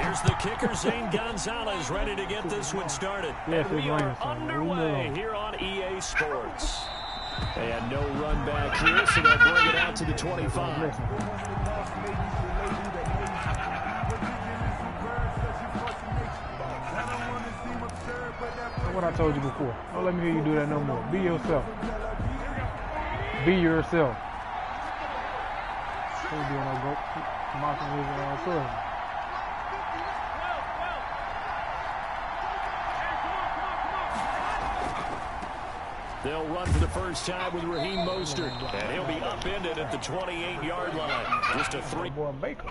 Here's the kicker, Zane Gonzalez, ready to get this one started. And we are underway here on EA Sports. And no run back here, so they'll bring it out to the 25. What I told you before. Don't let me hear you do that no more. Be yourself. Be yourself. Don't do no go mocking his son. They'll run for the first time with Raheem Mostert, and he'll be upended at the 28-yard line. Just a three. Boy, Baker.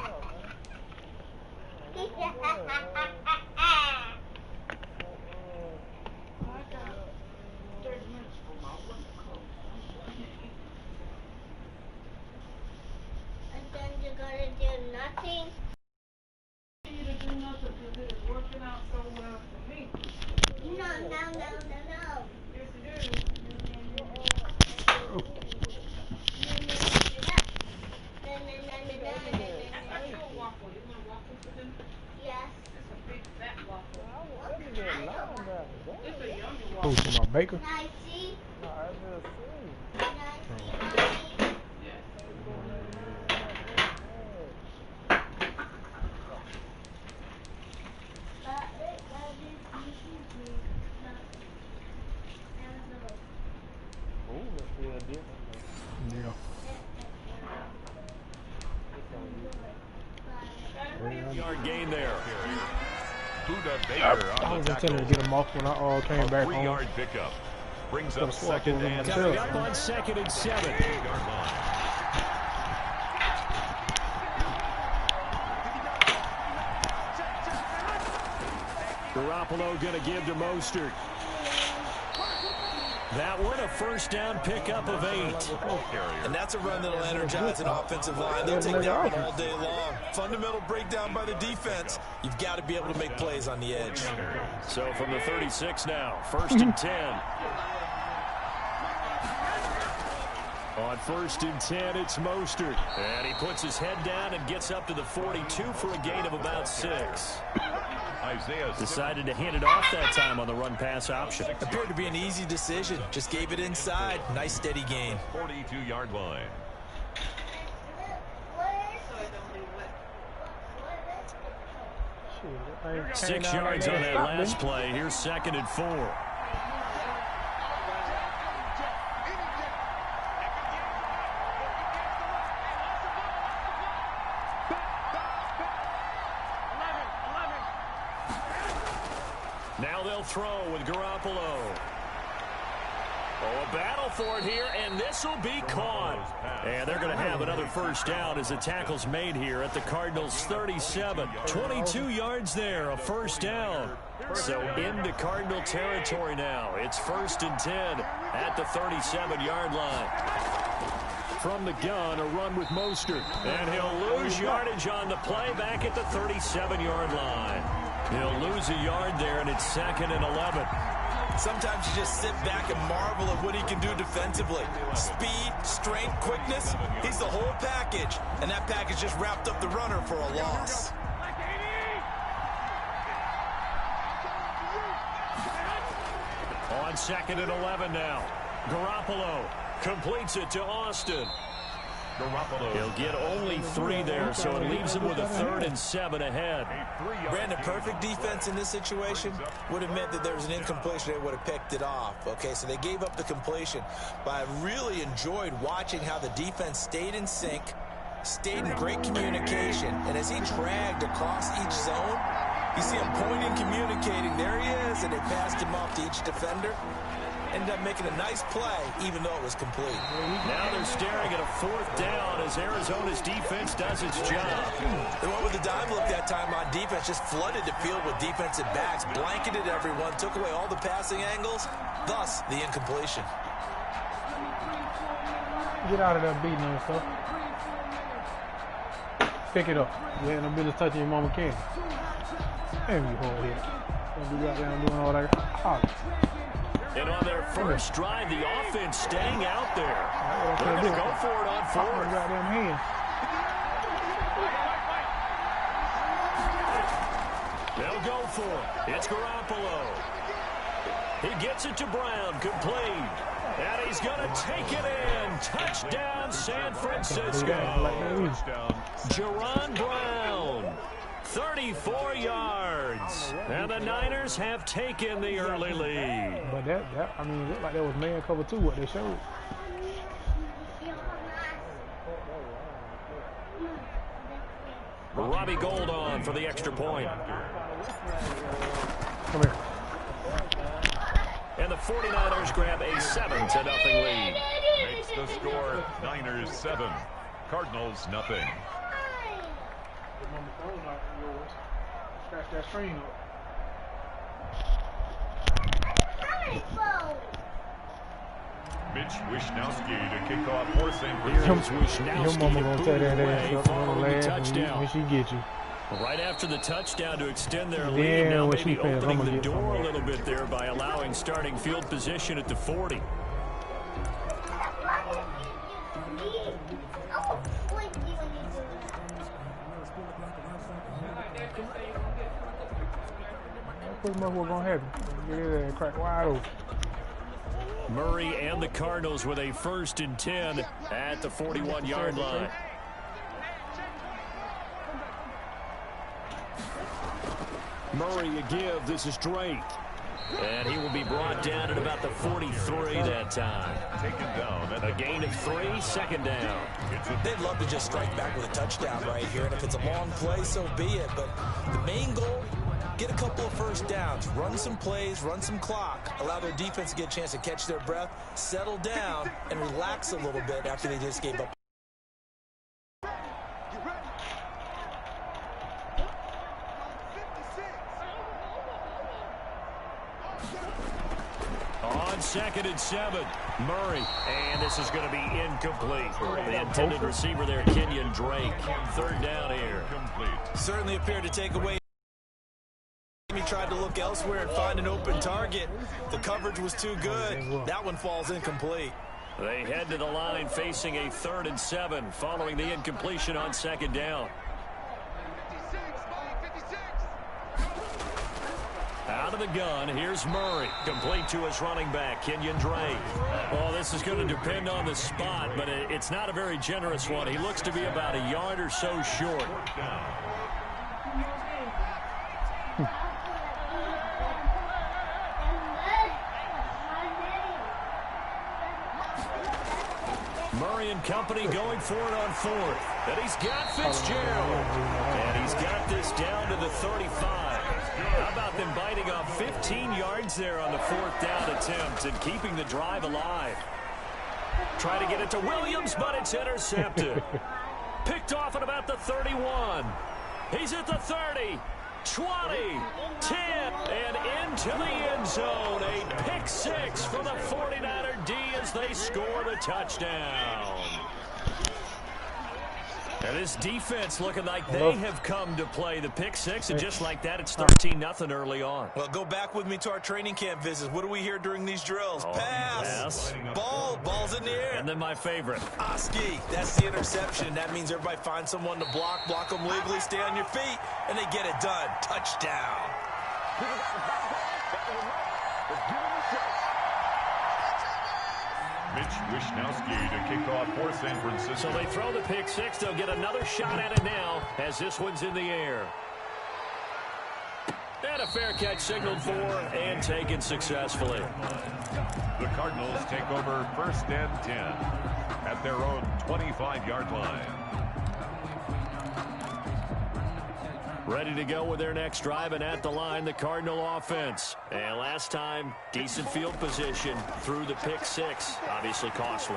Who's my Baker? Yard gain there. I was intending to get him off when I came back home. 3-yard pickup brings up second and coming up on 2nd and 7. Garoppolo going to give to Mostert. That one, a first down pickup of 8. And that's a run that'll energize an offensive line. They'll take that one all day long. Fundamental breakdown by the defense. You've got to be able to make plays on the edge. So from the 36 now, 1st and 10. On 1st and 10, it's Mostert. And he puts his head down and gets up to the 42 for a gain of about 6. Decided to hand it off that time on the run-pass option. Appeared to be an easy decision. Just gave it inside. Nice steady gain. 42-yard line. Six yards on that last play. Here's 2nd and 4. Now they'll throw with Garoppolo. Oh, a battle for it here, and this will be caught. And they're going to have another first down as the tackle's made here at the Cardinals' 37. 22 yards there, a first down. So into Cardinal territory now. It's 1st and 10 at the 37-yard line. From the gun, a run with Mostert. And he'll lose yardage on the play back at the 37-yard line. He'll lose a yard there, and it's 2nd and 11. Sometimes you just sit back and marvel at what he can do defensively. Speed, strength, quickness, he's the whole package. And that package just wrapped up the runner for a loss. On 2nd and 11 now. Garoppolo completes it to Austin. He'll get only 3 there, so it leaves him with a 3rd and 7 ahead. Brandon, perfect defense in this situation would have meant that there was an incompletion. They would have picked it off. Okay, so they gave up the completion. But I really enjoyed watching how the defense stayed in sync, stayed in great communication. And as he dragged across each zone, you see him pointing, communicating. There he is, and they passed him off to each defender. Ended up making a nice play, even though it was complete. Now they're staring at a 4th down as Arizona's defense does its job. They went with the dime look that time on defense, just flooded the field with defensive backs, blanketed everyone, took away all the passing angles, thus the incompletion. Get out of there beating yourself. Pick it up. You ain't no business touching your mama candy. Damn you hard here. Don't be out there doing all that holler. And on their first drive, the offense staying out there. They're going to go for it on 4th. go for it. It's Garoppolo. He gets it to Brown, complete. And he's going to take it in. Touchdown, San Francisco. Jerron Brown, 34 yards. And the Niners have taken the early lead. But I mean, it looked like that was man cover 2, what they showed. Robbie Gould on for the extra point. Come here. And the 49ers grab a 7-0 lead. Makes the score Niners 7, Cardinals nothing. Scratch that screen up. Mitch Wishnowsky to kick off for St. Francisco. Your mama gonna tear that ass up on the last when she get you. Right after the touchdown to extend their lead, now maybe opening the door a little bit there by allowing starting field position at the 40. Pretty much what's gonna happen. Get it there, crack wide open. Murray and the Cardinals with a 1st and 10 at the 41-yard line. Murray a give. This is Drake. And he will be brought down at about the 43 that time. Taken down. A gain of 3, 2nd down. They'd love to just strike back with a touchdown right here. And if it's a long play, so be it. But the main goal, get a couple of 1st downs, run some plays, run some clock, allow their defense to get a chance to catch their breath, settle down, and relax a little bit after they just gave up. On 2nd and 7, Murray, and this is going to be incomplete. The intended receiver there, Kenyon Drake. 3rd down here. Certainly appeared to take away. He tried to look elsewhere and find an open target. The coverage was too good. That one falls incomplete. They head to the line facing a 3rd and 7 following the incompletion on 2nd down. Out of the gun, here's Murray. Complete to his running back, Kenyon Drake. Well, this is going to depend on the spot, but it's not a very generous one. He looks to be about a yard or so short. Murray and company going for it on 4th. And he's got Fitzgerald. And he's got this down to the 35. How about them biting off 15 yards there on the 4th down attempt and keeping the drive alive? Try to get it to Williams, but it's intercepted. Picked off at about the 31. He's at the 30. 20, 10, and into the end zone. A pick 6 for the 49er D as they score the touchdown. And this defense looking like they have come to play the pick 6, and just like that, it's 13-0 early on. Well, go back with me to our training camp visits. What do we hear during these drills? Pass, ball's in the air. And then my favorite. Oski, that's the interception. That means everybody finds someone to block them legally, stay on your feet, and they get it done. Touchdown. Mitch Wishnowsky to kick off for San Francisco. So they throw the pick 6. They'll get another shot at it now as this one's in the air. And a fair catch signaled for and taken successfully. The Cardinals take over 1st and 10 at their own 25-yard line. Ready to go with their next drive, and at the line, the Cardinal offense. And last time, decent field position through the pick 6. Obviously costly.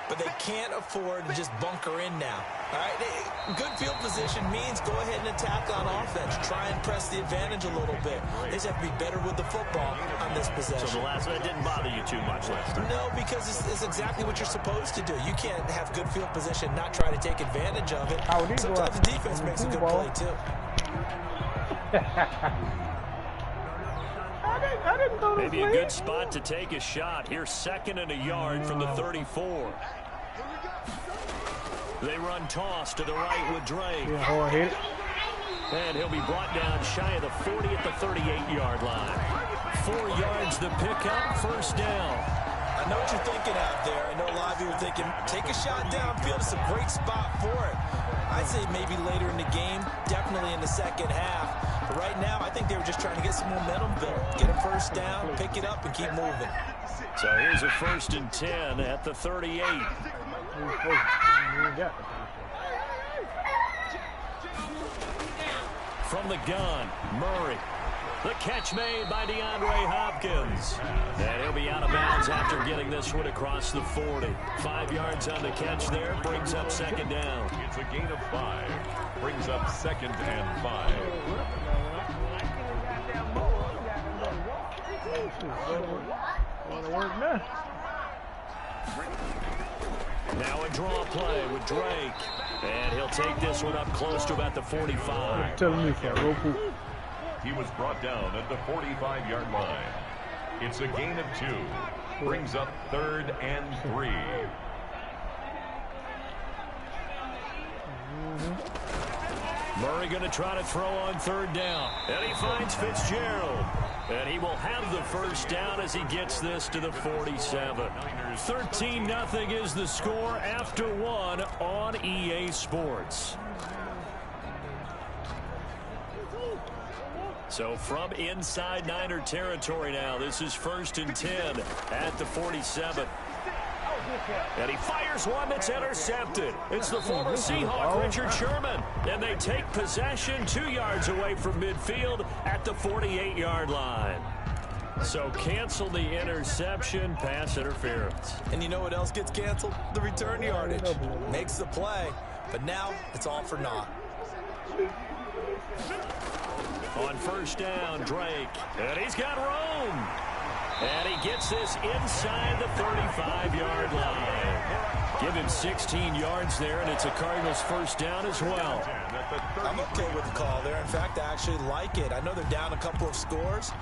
But they can't afford to just bunker in now. All right, good field position means go ahead and attack on offense. Try and press the advantage a little bit. They just have to be better with the football on this possession. So the last one didn't bother you too much last time? No, because it's exactly what you're supposed to do. You can't have good field position, not try to take advantage of it. Sometimes the defense makes a good play, too. Maybe a good spot to take a shot. Here's 2nd and a yard from the 34. They run toss to the right with Drake. Yeah, hard hit. And he'll be brought down shy of the 40 at the 38-yard line. 4 yards to pick up, first down. I know what you're thinking out there. I know a lot of you are thinking, take a shot downfield. It's a great spot for it. I'd say maybe later in the game, definitely in the second half. But right now, I think they were just trying to get some momentum built. Get a first down, pick it up, and keep moving. So here's a 1st and 10 at the 38. From the gun, Murray. The catch made by DeAndre Hopkins. And he'll be out of bounds after getting this one across the 40. 5 yards on the catch there, brings up 2nd down. It's a gain of 5. Brings up 2nd and 5. Now a draw play with Drake. And he'll take this one up close to about the 45. Telling me for Roku. He was brought down at the 45-yard line. It's a gain of 2. Brings up 3rd and 3. Murray going to try to throw on 3rd down. And he finds Fitzgerald. And he will have the first down as he gets this to the 47. 13-0 is the score after 1 on EA Sports. So from inside Niner territory now, this is 1st and 10 at the 47. And he fires one that's intercepted. It's the former Seahawk, Richard Sherman. And they take possession 2 yards away from midfield at the 48-yard line. So cancel the interception, pass interference. And you know what else gets canceled? The return yardage. Makes the play, but now it's all for naught. On 1st down, Drake. And he's got room. And he gets this inside the 35-yard line. Give him 16 yards there, and it's a Cardinals first down as well. I'm okay with the call there. In fact, I actually like it. I know they're down a couple of scores,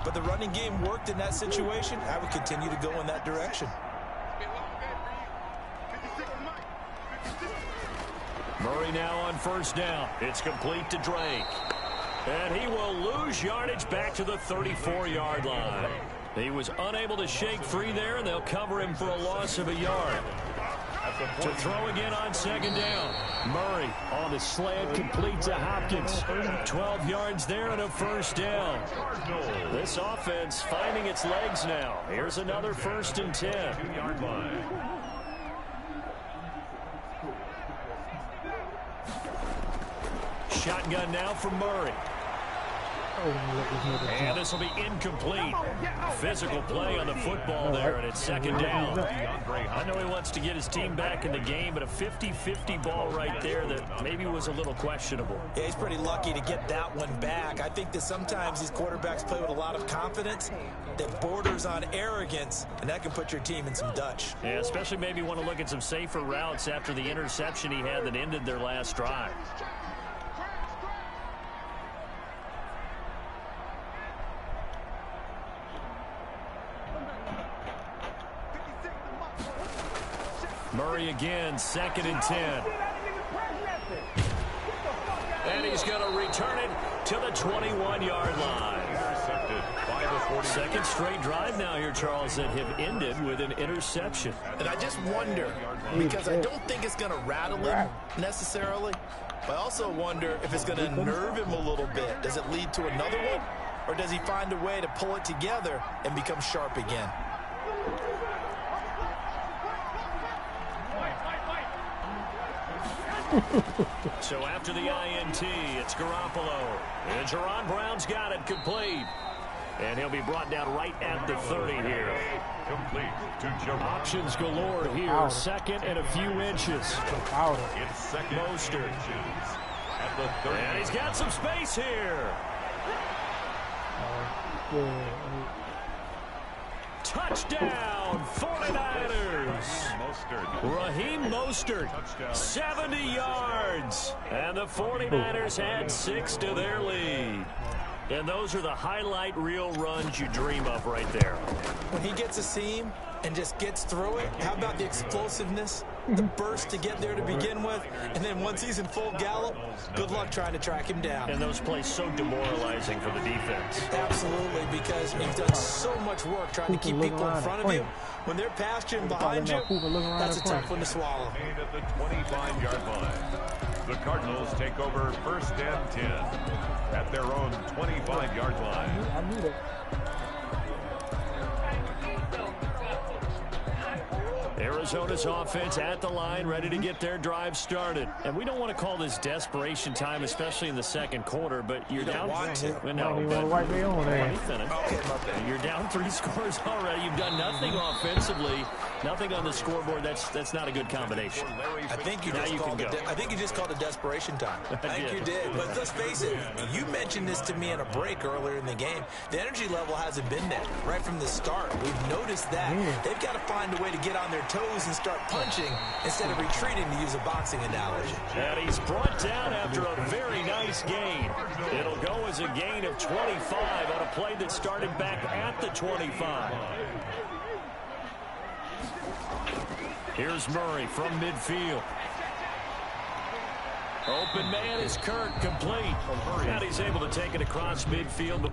but the running game worked in that situation. I would continue to go in that direction. Murray now on 1st down. It's complete to Drake. And he will lose yardage back to the 34-yard line. He was unable to shake free there, and they'll cover him for a loss of a yard. To throw again on 2nd down. Murray on the slant, complete to Hopkins. 12 yards there and a first down. This offense finding its legs now. Here's another 1st and 10. 2-yard line. Shotgun now from Murray. And this will be incomplete. Physical play on the football there, and it's 2nd down. I know he wants to get his team back in the game, but a 50-50 ball right there that maybe was a little questionable. Yeah, he's pretty lucky to get that one back. I think that sometimes these quarterbacks play with a lot of confidence that borders on arrogance, and that can put your team in some Dutch. Yeah, especially maybe want to look at some safer routes after the interception he had that ended their last drive. Murray again, 2nd and 10. And he's going to return it to the 21-yard line. Intercepted by the 40. Second straight drive now here, Charles, that have ended with an interception. And I just wonder, because I don't think it's going to rattle him necessarily, but I also wonder if it's going to nerve him a little bit. Does it lead to another one, or does he find a way to pull it together and become sharp again? So after the INT, it's Garoppolo. And Jerron Brown's got it complete. And he'll be brought down right at the 30 here. Complete to Jerron. Options galore here. 2nd and a few inches. It's 2nd Mostert. At the 30. And he's got some space here. Touchdown, 49ers. Raheem Mostert, 70 yards. And the 49ers had 6 to their lead. And those are the highlight reel runs you dream of right there. When he gets a seam and just gets through it, how about the explosiveness, the burst to get there to begin with, and then once he's in full gallop, good luck trying to track him down. And those plays so demoralizing for the defense. Absolutely, because you've done so much work trying to keep people in front of you. When they're past you and behind you, that's a tough one to swallow. At the 25-yard line, the Cardinals take over 1st and 10 at their own 25-yard line. I knew that. Arizona's offense at the line, ready to get their drive started. And we don't want to call this desperation time, especially in the second quarter, but you're down. You're down 3 scores already. You've done nothing offensively, nothing on the scoreboard. That's not a good combination. I think you just called it desperation time. I think you did. But let's face it, you mentioned this to me in a break earlier in the game. The energy level hasn't been there right from the start. We've noticed that. They've got to find a way to get on their toes and start punching instead of retreating, to use a boxing analogy. And he's brought down after a very nice gain. It'll go as a gain of 25 on a play that started back at the 25. Here's Murray from midfield. Open man is Kirk, complete. And he's able to take it across midfield.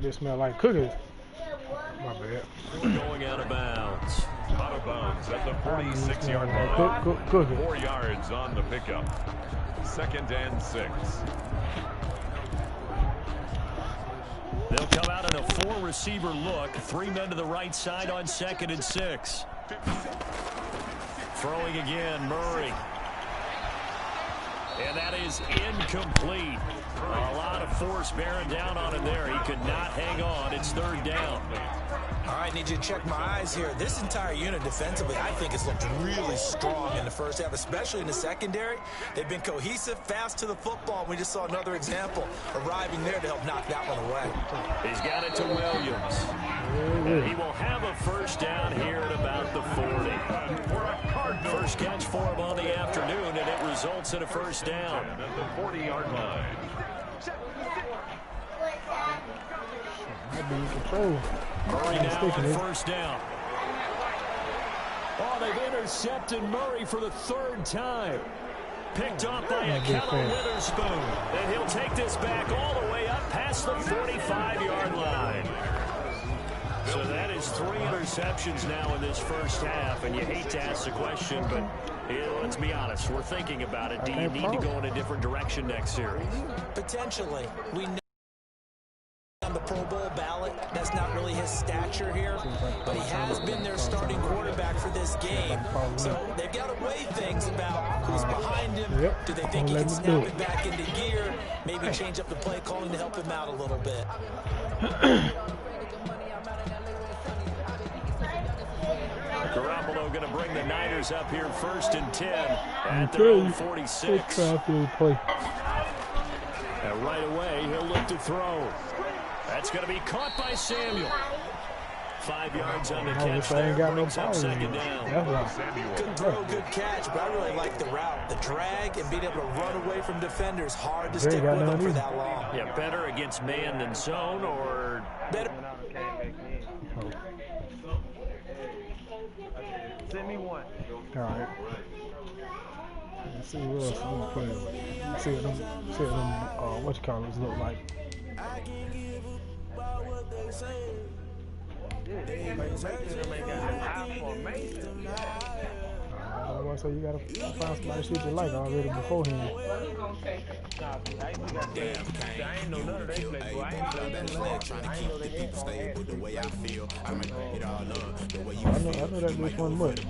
They smell like cookies. My bad. Going out of bounds. Out of bounds at the 46-yard line. 4 yards on the pickup. 2nd and 6. They'll come out in a 4-receiver look. 3 men to the right side on 2nd and 6. Throwing again, Murray. And that is incomplete. A lot of force bearing down on him there. He could not hang on. It's 3rd down. All right, need you to check my eyes here. This entire unit defensively, I think, has looked really strong in the first half, especially in the secondary. They've been cohesive, fast to the football. We just saw another example arriving there to help knock that one away. He's got it to Williams. And he will have a 1st down here at about the 40. First catch for him on the afternoon, and it results in a 1st down. At the 40-yard line. Murray now on 1st down. Oh, they've intercepted Murray for the 3rd time. Picked off by a Kettle Witherspoon. And he'll take this back all the way up past the 45-yard line. So that is 3 interceptions now in this first half. And you hate to ask the question, but let's be honest. We're thinking about it. Do you need to go in a different direction next series? Potentially. We know on the Pro Bowl ballot, that's not really his stature here, but he has been their starting quarterback for this game. So they've got to weigh things about who's behind him. Do they think he can snap it back into gear? Maybe change up the play calling to help him out a little bit. Garoppolo going to bring the Niners up here 1st and 10 at their own 46. And right away, he'll look to throw. That's going to be caught by Samuel. 5 yards on the catch. I ain't got no Brings up ball. second down. That's right. Good throw, good catch, but I really like the route. The drag and being able to run away from defenders, hard to stick with them for that long. Yeah, better against man than zone, or better. Send me one. All right. Let's see what else I'm gonna put in. See what them what you call it look like. So you gotta find somebody shit you like already beforehand. I ain't know none of they play, boy. I ain't know that trying to keep the people stay with the way I feel. I might it all up the way you feel. I know that this one much.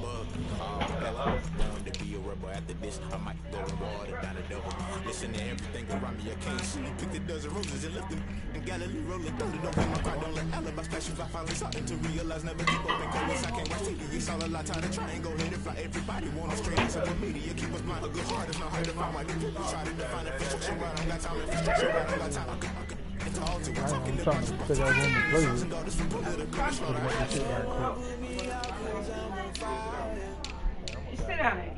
To be a rebel after this, I might go and water down the devil. Listen to everything around me, I can't see. Picked a dozen roses and left them in Galilee rolling thunder. Don't pay my card, don't let alibi specials. I finally started to realize never keep up in colors. I can't watch TV, it's all a lot time to try and go hit it fly. Everybody want us straight into the media. Keep us blind, a good heart is not hard to find. Why people try to define it for structure, but I don't got time for structure, but I don't got time. I'm trying to figure out when to play it. Sit down there.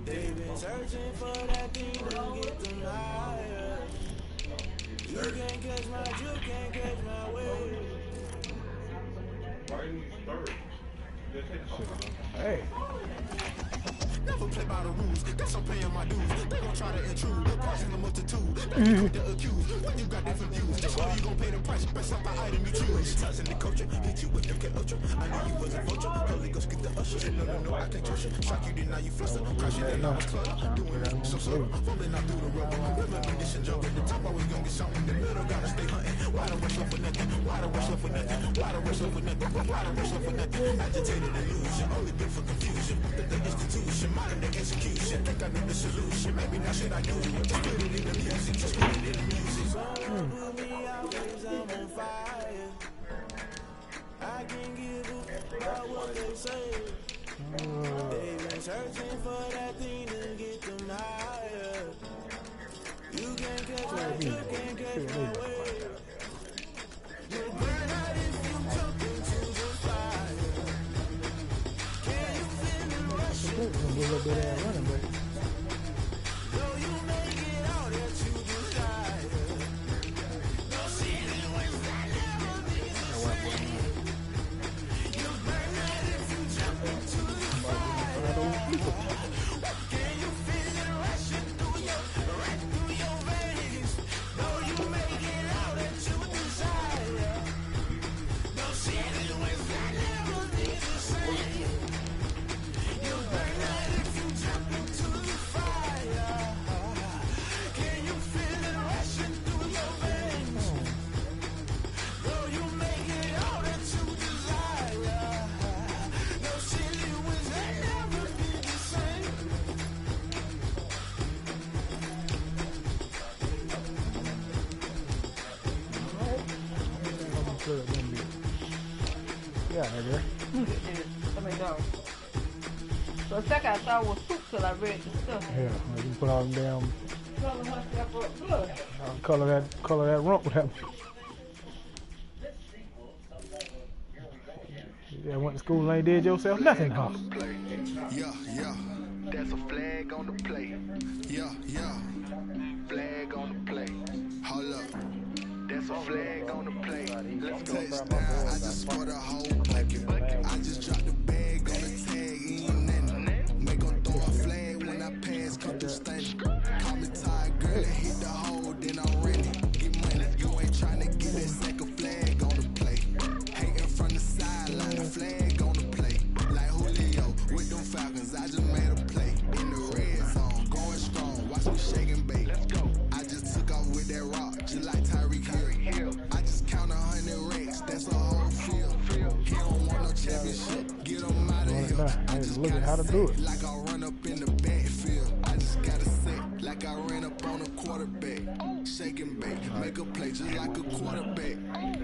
They've been searching for that thing to get them higher. You can't catch my wave. Hey. Never play by the rules, guess I'm paying my dues. They gon' try to intrude, they're causing a multitude. The accused, when you got different views, just know you gon' pay the price, best up the item you choose. Tossing the culture, hit you with the ultra. I knew you was a vulture, Holy Ghost get the usher. No, I can't trust you. Shock you, then now you fluster. Crashing in on the club, doing it so slow. Falling out through the rubber, reminiscing, jump at the top, I was gonna get something. The middle gotta stay hunting. Why the rush up for nothing? Why the rush up for nothing? Why the rush up for nothing? Why the rush up for nothing? Agitated illusion, only been for confusion. The institution, modern day execution. Think I know the solution. Maybe now should I do it? Just put it in the music. Just put it in the music. Put me always, I'm on fire. I can't give a about what they say. They've been searching for that thing to get them higher. You can't catch my, you can't catch my wave. You'll burn out if you jump into the fire. Can you feel me rushing? A little bit of running back. Though you make it all that you desire. No ceiling when I never be the same. You'll burn out if you jump into the fire. Can you feel it rushing through your veins? Though you make it all that you desire. No ceiling when I never be the same. You'll burn out if you jump into the fire. Can you feel it rushing through your veins? Though you make it all that you desire. No silly wins that never be the same. Yeah, nigga. Let me go. So a second I thought it was soup till I read the stuff. Yeah, you can put all them damn Color her stuff up good. color that rump with that. Yeah, went to school and ain't did yourself nothing, huh? Yeah, that's a flag on the play. Yeah, flag on the play. Hold up, that's a flag on the play. Let's go. Touchdown, I just scored a whole bucket. I just dropped the bag on the tag, ain't nothing. Make 'em throw a flag when I pass, come through standing. Call me tired, girl, hit the hole, then I'm ready. Get money, you ain't trying to get that second flag on the play. Hating from the sideline, the flag on the play. Like Julio with them Falcons, I just made a play. In the red zone, going strong, watch me shake and bake. Let's go. I just took off with that rock, just like Tyreek Hill. I just count 100 racks, that's a whole field. He don't want no championship, get him out of here. I just Look at how to do it. like I run up in the backfield. I just got to set like I ran up on a quarterback. Shake and bake, make a play just like a quarterback.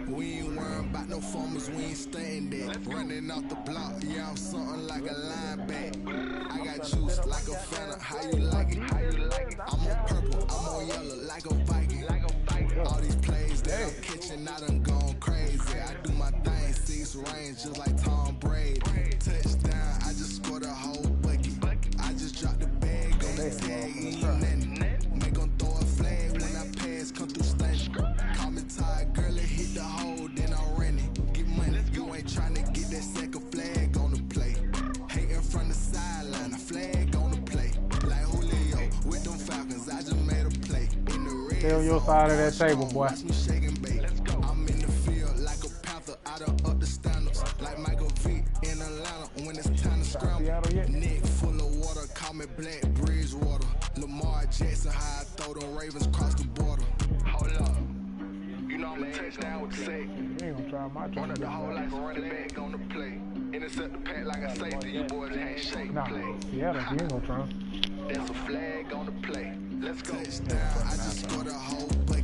We ain't worrying about no formers, we ain't staying there. Running off the block, yeah, I'm something like a linebacker. I got juice like a Fanta, how you like it? I'm on purple, I'm on yellow like a Viking. All these plays that I'm catching and I done gone crazy. I do my thing, 6 range, just like Tom Brady. Touchdown, I just scored a whole bucket. I just dropped the bag on the tag, ain't nothing. Make 'em throw a flag when I pass, come through stunning. Call me tired, girl, it hit the hole, then I'm running. Get money, you ain't tryna get that second flag on the play. Hating from the sideline, a flag on the play. Like Julio with them Falcons, I just made a play. In the red Stay on your side of that table, boy. I'm in the field like a panther, I done up the standards. Like Michael Vick in Atlanta when it's time to scramble. Neck full of water, call me Black Bridgewater. Lamar Jackson, how I throw them Ravens cross the border. Hold up. You know I'm a touchdown with the sack. You ain't gonna try my Run up the whole like a running back on the play. Intercept the pack like a safety, you boys handshake play. Seattle, you ain't gonna try. There's a flag on the play. Let's go. Touchdown, I just scored a whole bucket.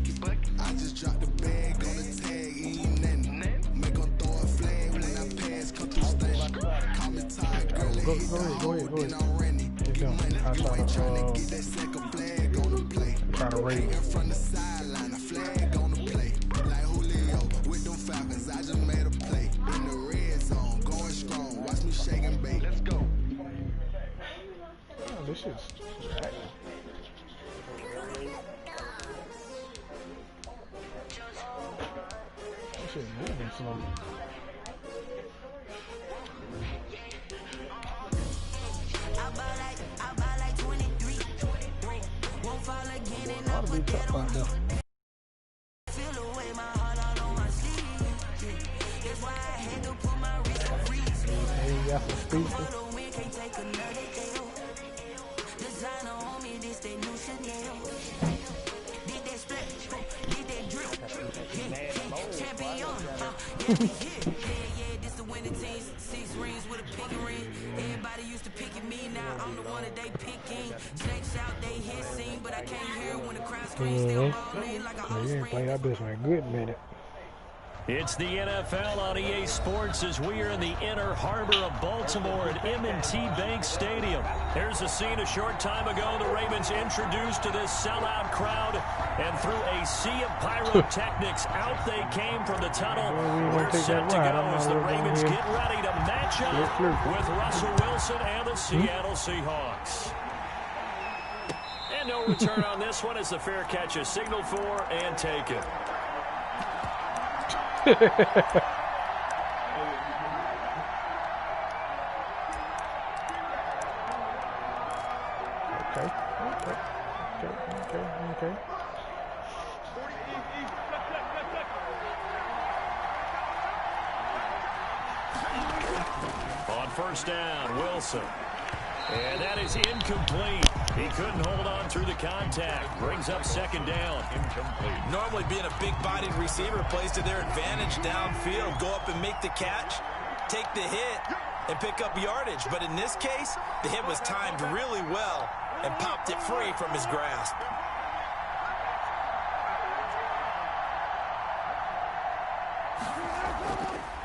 I just dropped the bag on the tag, ain't nothing. Make 'em throw a flag when I pass, come through station. Call me tired, girl, it hit the hole, then I'm running. Get money, you ain't tryna get that second flag on the play. Hating from the sideline, a flag on the play. Like Julio with them Falcons, I just made a play. In the red zone, going strong, watch me shake and bake. Let's go. Oh, this shit's This shit's moving slow. Be tough out there. Hey, you got some speakers. This the winning team, 6 rings with a pink ring. Everybody used to pick at me, now I'm the one that they picking. Snake shout, they hit scene, but I can't hear when the crowd screams. They all in like a You ain't played that bitch in a good minute. It's the NFL on EA Sports as we are in the inner harbor of Baltimore at M&T Bank Stadium. There's a scene a short time ago the Ravens introduced to this sellout crowd, and through a sea of pyrotechnics, out they came from the tunnel. We're set to go as the Ravens get ready to match up with Russell Wilson and the Seattle Seahawks. And no return on this one as the fair catch is signaled for and taken. Okay. On first down, Wilson. And that is incomplete. He couldn't hold on through the contact. Brings up second down. Incomplete. Normally being a big-bodied receiver plays to their advantage downfield. Go up and make the catch, take the hit, and pick up yardage. But in this case, the hit was timed really well and popped it free from his grasp.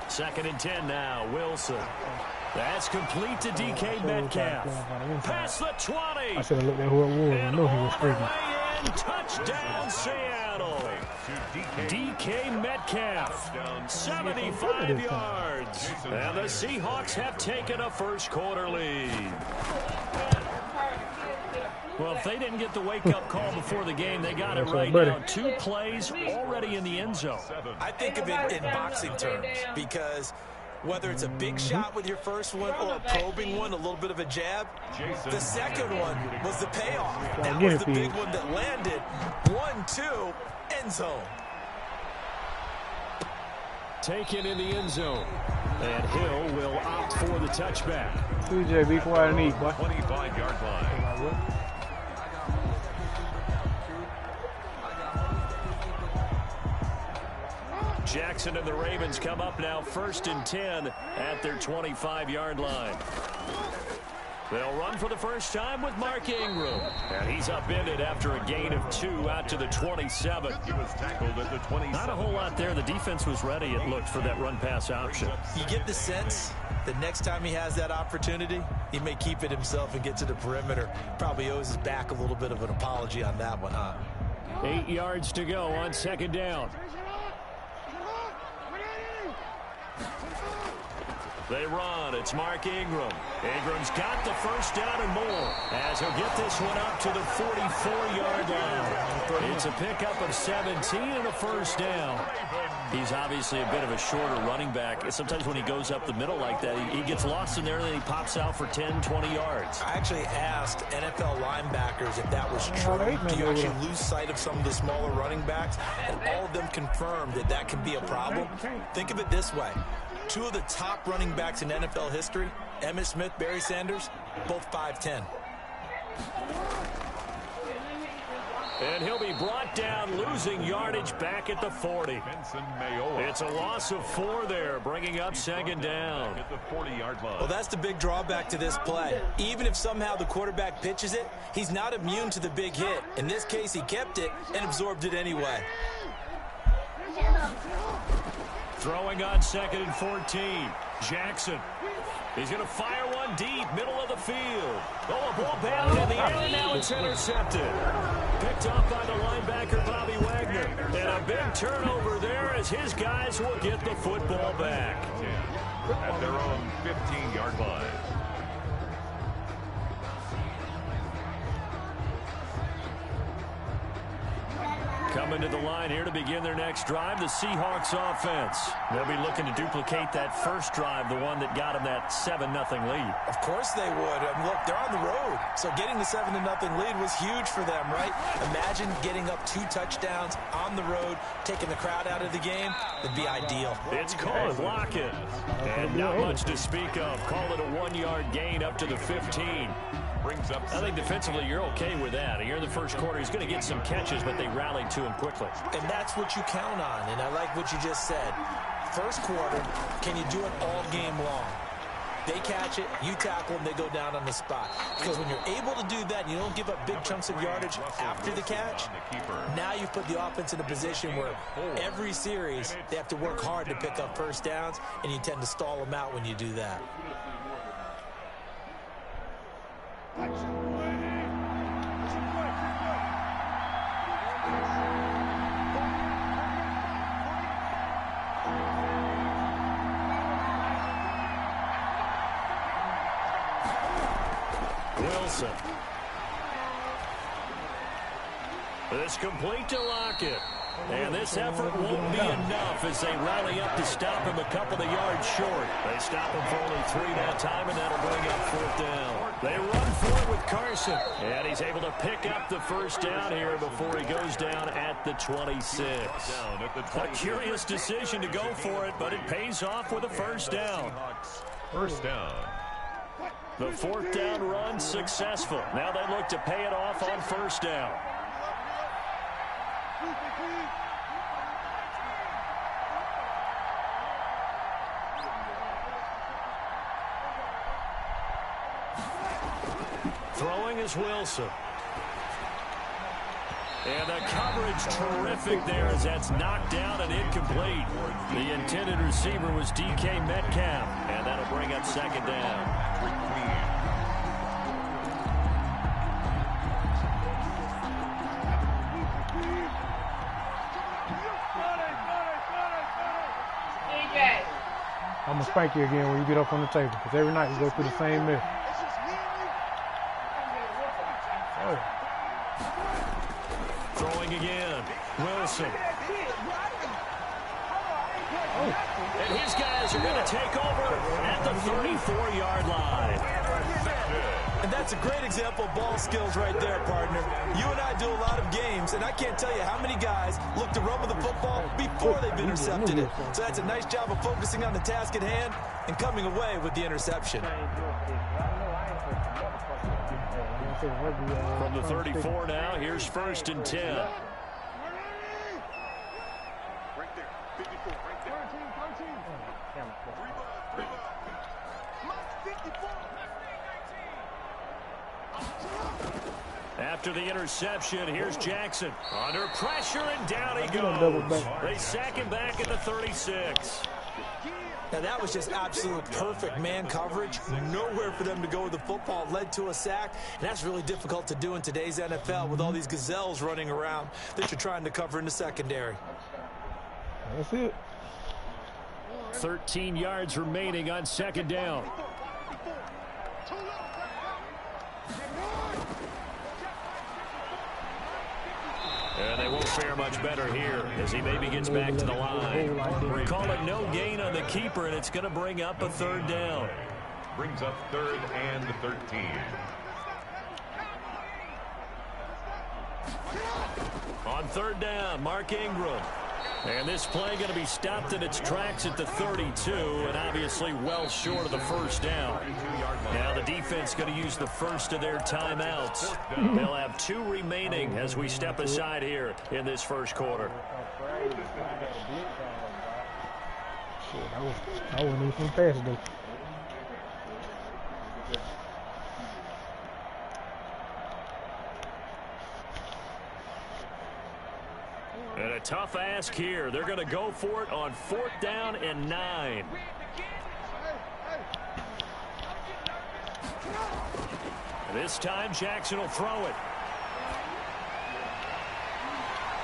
Second and 10 now, Wilson. That's complete to DK Metcalf. Past the 20. I should have looked at who it was. I know he was freaking. Touchdown, Seattle. DK Metcalf, 75 yards. And the Seahawks have taken a first-quarter lead. Well, if they didn't get the wake-up call before the game, they got it right now. 2 plays already in the end zone. I think of it in boxing terms because whether it's a big shot with your first one or a probing one, a little bit of a jab, the second one was the payoff. That was the big one that landed. 1-2, end zone. Taken in the end zone. And Hill will opt for the touchback. CJ, be quiet and eat, boy. 25-yard line. Jackson and the Ravens come up now first and 10 at their 25-yard line. They'll run for the first time with Mark Ingram. And he's upended after a gain of 2 out to the 27. He was tackled at the 27. Not a whole lot there. The defense was ready, it looked, for that run-pass option. You get the sense that next time he has that opportunity, he may keep it himself and get to the perimeter. Probably owes his back a little bit of an apology on that one, huh? 8 yards to go on second down. They run. It's Mark Ingram. Ingram's got the first down and more as he'll get this one up to the 44-yard line. It's a pickup of 17 and a first down. He's obviously a bit of a shorter running back. Sometimes when he goes up the middle like that, he gets lost in there and then he pops out for 10, 20 yards. I actually asked NFL linebackers if that was true. Do you actually lose sight of some of the smaller running backs? And all of them confirmed that that can be a problem. Think of it this way. Two of the top running backs in NFL history, Emmitt Smith, Barry Sanders, both 5'10". And he'll be brought down, losing yardage back at the 40. It's a loss of 4 there, bringing up second down. At the 40-yard line. Well, that's the big drawback to this play. Even if somehow the quarterback pitches it, he's not immune to the big hit. In this case, he kept it and absorbed it anyway. Throwing on 2nd and 14. Jackson. He's going to fire one deep, middle of the field. Oh, a ball batted in the air, and now it's intercepted. Picked off by the linebacker, Bobby Wagner. And a big turnover there as his guys will get the football back. At their own 15-yard line. Coming to the line here to begin their next drive, the Seahawks offense. They'll be looking to duplicate that first drive, the one that got them that 7-0 lead. Of course they would. Look, they're on the road, so getting the 7-0 lead was huge for them, right? Imagine getting up 2 touchdowns on the road, taking the crowd out of the game. It'd be ideal. It's called Lockett, and not much to speak of. Call it a 1-yard gain up to the 15. I think defensively you're okay with that. Here in the first quarter, he's going to get some catches, but they rallied to him quickly. And that's what you count on, and I like what you just said. First quarter, can you do it all game long? They catch it, you tackle them, they go down on the spot. Because when you're able to do that, and you don't give up big chunks of yardage after the catch, now you've put the offense in a position where every series they have to work hard to pick up first downs, and you tend to stall them out when you do that. Wilson. This complete to Lockett. And this effort won't be enough as they rally up to stop him a couple of yards short. They stop him for only 3 that time, and that'll bring up 4th down. They run for it with Carson. And he's able to pick up the first down here before he goes down at the 26. A curious decision to go for it, but it pays off with a first down. First down. The 4th down run successful. Now they look to pay it off on first down. Throwing is Wilson. And the coverage terrific there as that's knocked down and incomplete. The intended receiver was DK Metcalf, and that'll bring up second down. I'm going to spank you again when you get up on the table, because every night you go through the same mess. Oh. Throwing again. Wilson. And his guys are going to take over at the 34-yard line. And that's a great example of ball skills right there, partner. You and I do a lot of games, and I can't tell you how many guys look to run with the football before they've intercepted it. So that's a nice job of focusing on the task at hand and coming away with the interception. From the 34 now, here's 1st and 10. After the interception, here's Jackson. Under pressure, and down he goes. They sack him back at the 36. Now, that was just absolute perfect man coverage. Nowhere for them to go with the football. Led to a sack, and that's really difficult to do in today's NFL with all these gazelles running around that you're trying to cover in the secondary. That's it. 13 yards remaining on second down. And they won't fare much better here as he maybe gets back to the line. Call it no gain on the keeper, and it's going to bring up a third down. Brings up 3rd and 13. On third down, Mark Ingram. And this play going to be stopped in its tracks at the 32, and obviously well short of the first down. Now the defense going to use the first of their timeouts. They'll have 2 remaining as we step aside here in this first quarter. I wouldn't even pass though. And a tough ask here. They're going to go for it on 4th down and 9. This time Jackson will throw it.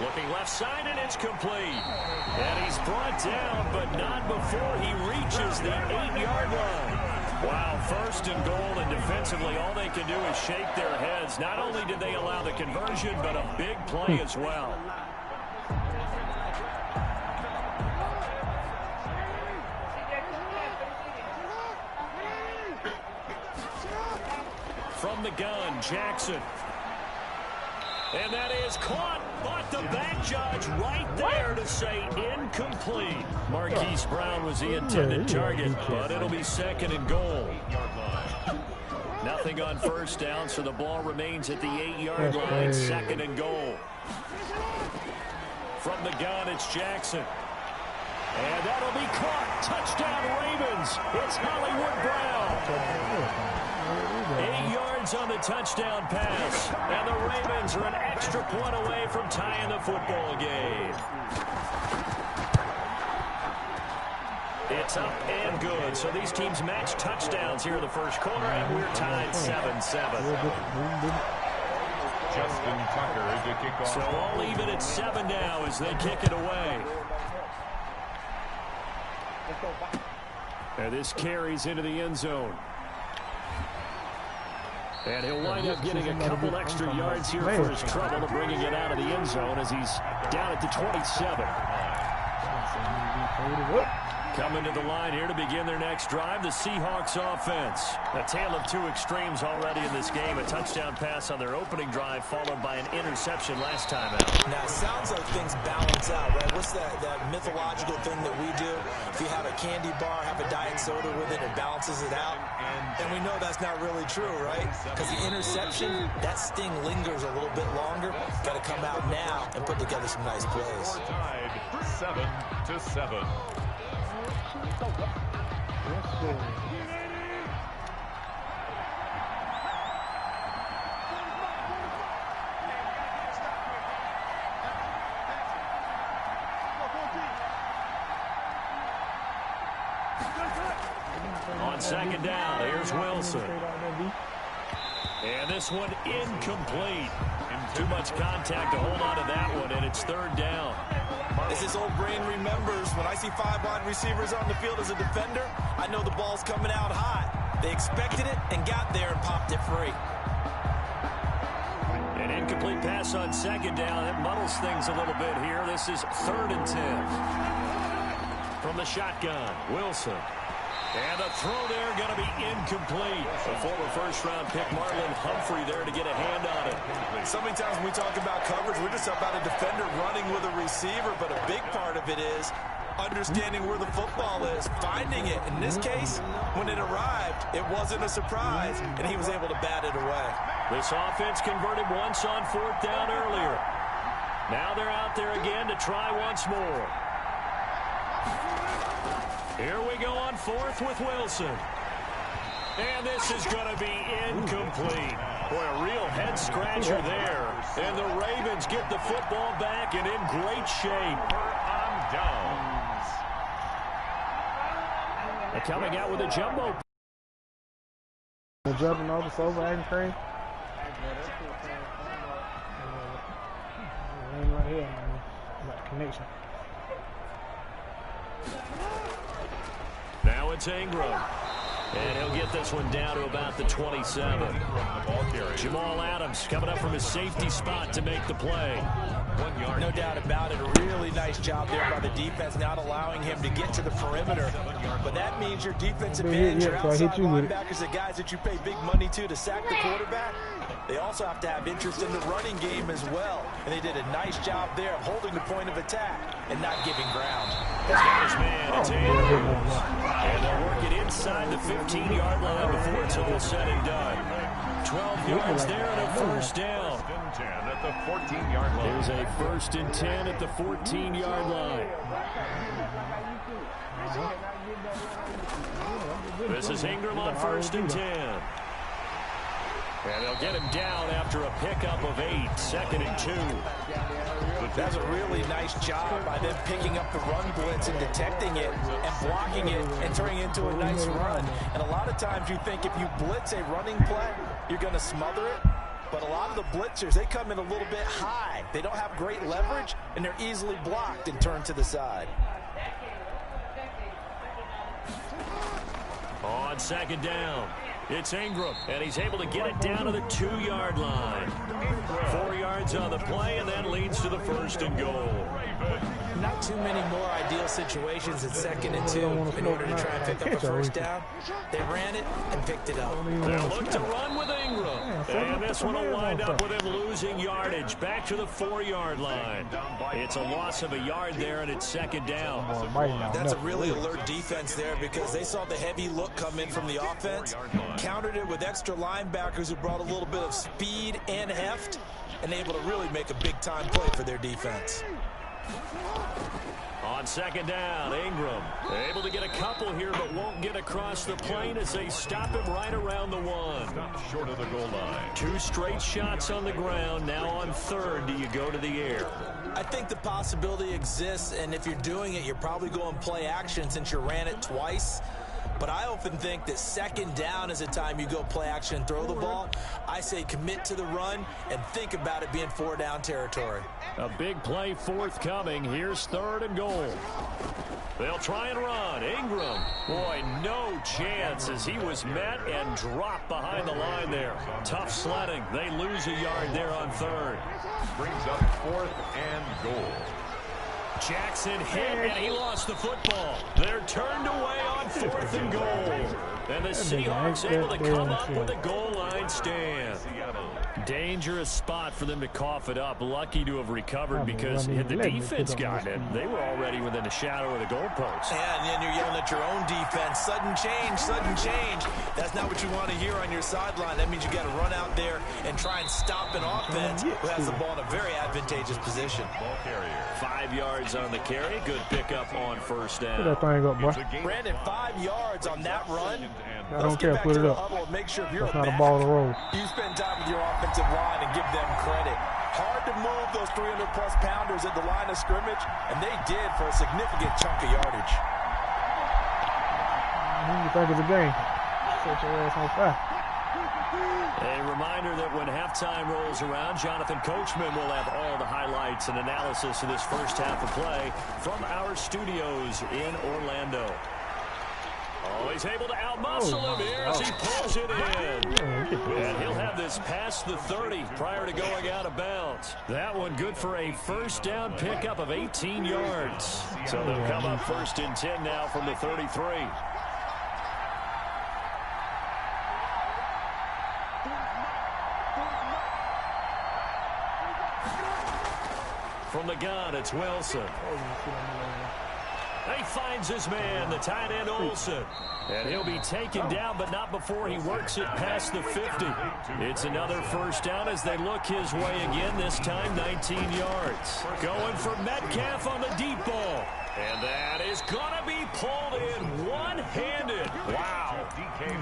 Looking left side, and it's complete. And he's brought down, but not before he reaches the 8-yard line. Wow, 1st and goal, and defensively all they can do is shake their heads. Not only did they allow the conversion, but a big play as well. From the gun, Jackson. And that is caught, but the back judge right there to say incomplete. Marquise Brown was the intended target, but it'll be 2nd and goal. Nothing on 1st down, so the ball remains at the 8-yard line, 2nd and goal. From the gun, it's Jackson. And that'll be caught. Touchdown, Ravens. It's Hollywood Brown. 8 yards on the touchdown pass. And the Ravens are an extra point away from tying the football game. It's up and good. So these teams match touchdowns here in the first quarter, and we're tied 7-7. Justin Tucker to kick off. So all even at 7 now as they kick it away. And this carries into the end zone. And he'll wind up getting a couple extra yards here for his trouble, bringing it out of the end zone as he's down at the 27. Coming to the line here to begin their next drive, the Seahawks offense. A tale of 2 extremes already in this game. A touchdown pass on their opening drive, followed by an interception last time out. Now, it sounds like things balance out, right? What's that mythological thing that we do? If you have a candy bar, have a diet soda with it, it balances it out. And we know that's not really true, right? Because the interception, that sting lingers a little bit longer. Got to come out now and put together some nice plays. Tied 7-7. On 2nd down, here's Wilson. And this one incomplete. Too much contact to hold on to that one, and it's 3rd down. As his old brain remembers, when I see 5 wide receivers on the field as a defender, I know the ball's coming out hot. They expected it and got there and popped it free. An incomplete pass on 2nd down. That muddles things a little bit here. This is 3rd and 10. From the shotgun, Wilson. And the throw there going to be incomplete. The former first-round pick, Marlon Humphrey, there to get a hand on it. So many times when we talk about coverage, we're just about a defender running with a receiver, but a big part of it is understanding where the football is, finding it. In this case, when it arrived, it wasn't a surprise, and he was able to bat it away. This offense converted once on 4th down earlier. Now they're out there again to try once more. Here we go on 4th with Wilson. And this is going to be incomplete. Boy, a real head-scratcher there. And the Ravens get the football back and in great shape. On downs. They're coming out with a jumbo. They're jumping over, so over, acting crazy. Ain't like here, man. Like connection. Now it's Ingram. And he'll get this one down to about the 27. Jamal Adams coming up from his safety spot to make the play. 1 yard. No doubt about it. A really nice job there by the defense, not allowing him to get to the perimeter. But that means your defensive ends, your outside linebackers, the guys that you pay big money to sack the quarterback, they also have to have interest in the running game as well. And they did a nice job there of holding the point of attack and not giving ground. This man, it's Andrews. And they're working inside the 15-yard line before it's all said and done. 12 yards there and a first down. First and 10 at the 14-yard line. Here's a 1st and 10 at the 14-yard line. This is Ingram on 1st and 10. And they'll get him down after a pickup of 8, 2nd and 2. That's a really nice job by them picking up the run blitz and detecting it and blocking it and turning it into a nice run. And a lot of times you think if you blitz a running play, you're going to smother it. But a lot of the blitzers, they come in a little bit high. They don't have great leverage, and they're easily blocked and turned to the side. On 2nd down, it's Ingram, and he's able to get it down to the 2-yard line. 4 yards on the play, and that leads to the 1st and goal. Not too many more ideal situations at 2nd and 2 in order to try and pick up a first down. They ran it and picked it up. They'll look to run with Ingram. And this one will wind up with him losing yardage back to the 4-yard line. It's a loss of a yard there, and it's 2nd down. That's a really alert defense there because they saw the heavy look come in from the offense, countered it with extra linebackers who brought a little bit of speed and heft, and able to really make a big-time play for their defense. On 2nd down, Ingram able to get a couple here, but won't get across the plane as they stop him right around the 1. Short of the goal line. 2 straight shots on the ground. Now on 3rd, do you go to the air? I think the possibility exists, and if you're doing it, you're probably going play action since you ran it twice. But I often think that 2nd down is a time you go play action and throw the ball. I say commit to the run and think about it being 4-down territory. A big play forthcoming. Here's 3rd and goal. They'll try and run. Ingram. Boy, no chance as he was met and dropped behind the line there. Tough sledding. They lose a yard there on 3rd. Brings up 4th and goal. Jackson hit, and he lost the football. They're turned away on 4th and goal. And the Seahawks able to come up with a goal line stand. Dangerous spot for them to cough it up. Lucky to have recovered because had the defense gotten it, they were already within the shadow of the goalpost. Yeah, and then you're yelling at your own defense. Sudden change, sudden change. That's not what you want to hear on your sideline. That means you got to run out there and try and stop an offense who has the ball in a very advantageous position. Ball carrier. 5 yards on the carry. Good pickup on 1st down. Put that thing up, boy. Brandon, 5 yards on that run. I don't care. Put it up. Make sure if you're That's not a ball to roll. You spend time with your offensive line and give them credit. Hard to move those 300-plus pounders at the line of scrimmage, and they did for a significant chunk of yardage. You think it's a game? Set your ass on fire. A reminder that when halftime rolls around, Jonathan Coachman will have all the highlights and analysis of this first half of play from our studios in Orlando. Oh, he's able to outmuscle him here as he pulls it in. And he'll have this past the 30 prior to going out of bounds. That one good for a 1st down pickup of 18 yards. So they'll come up 1st and 10 now from the 33. From the gun, it's Wilson. He finds his man, the tight end Olsen. And he'll be taken down, but not before he works it past the 50. It's another 1st down as they look his way again, this time 19 yards. Going for Metcalf on the deep ball. And that is going to be pulled in one-handed. Wow.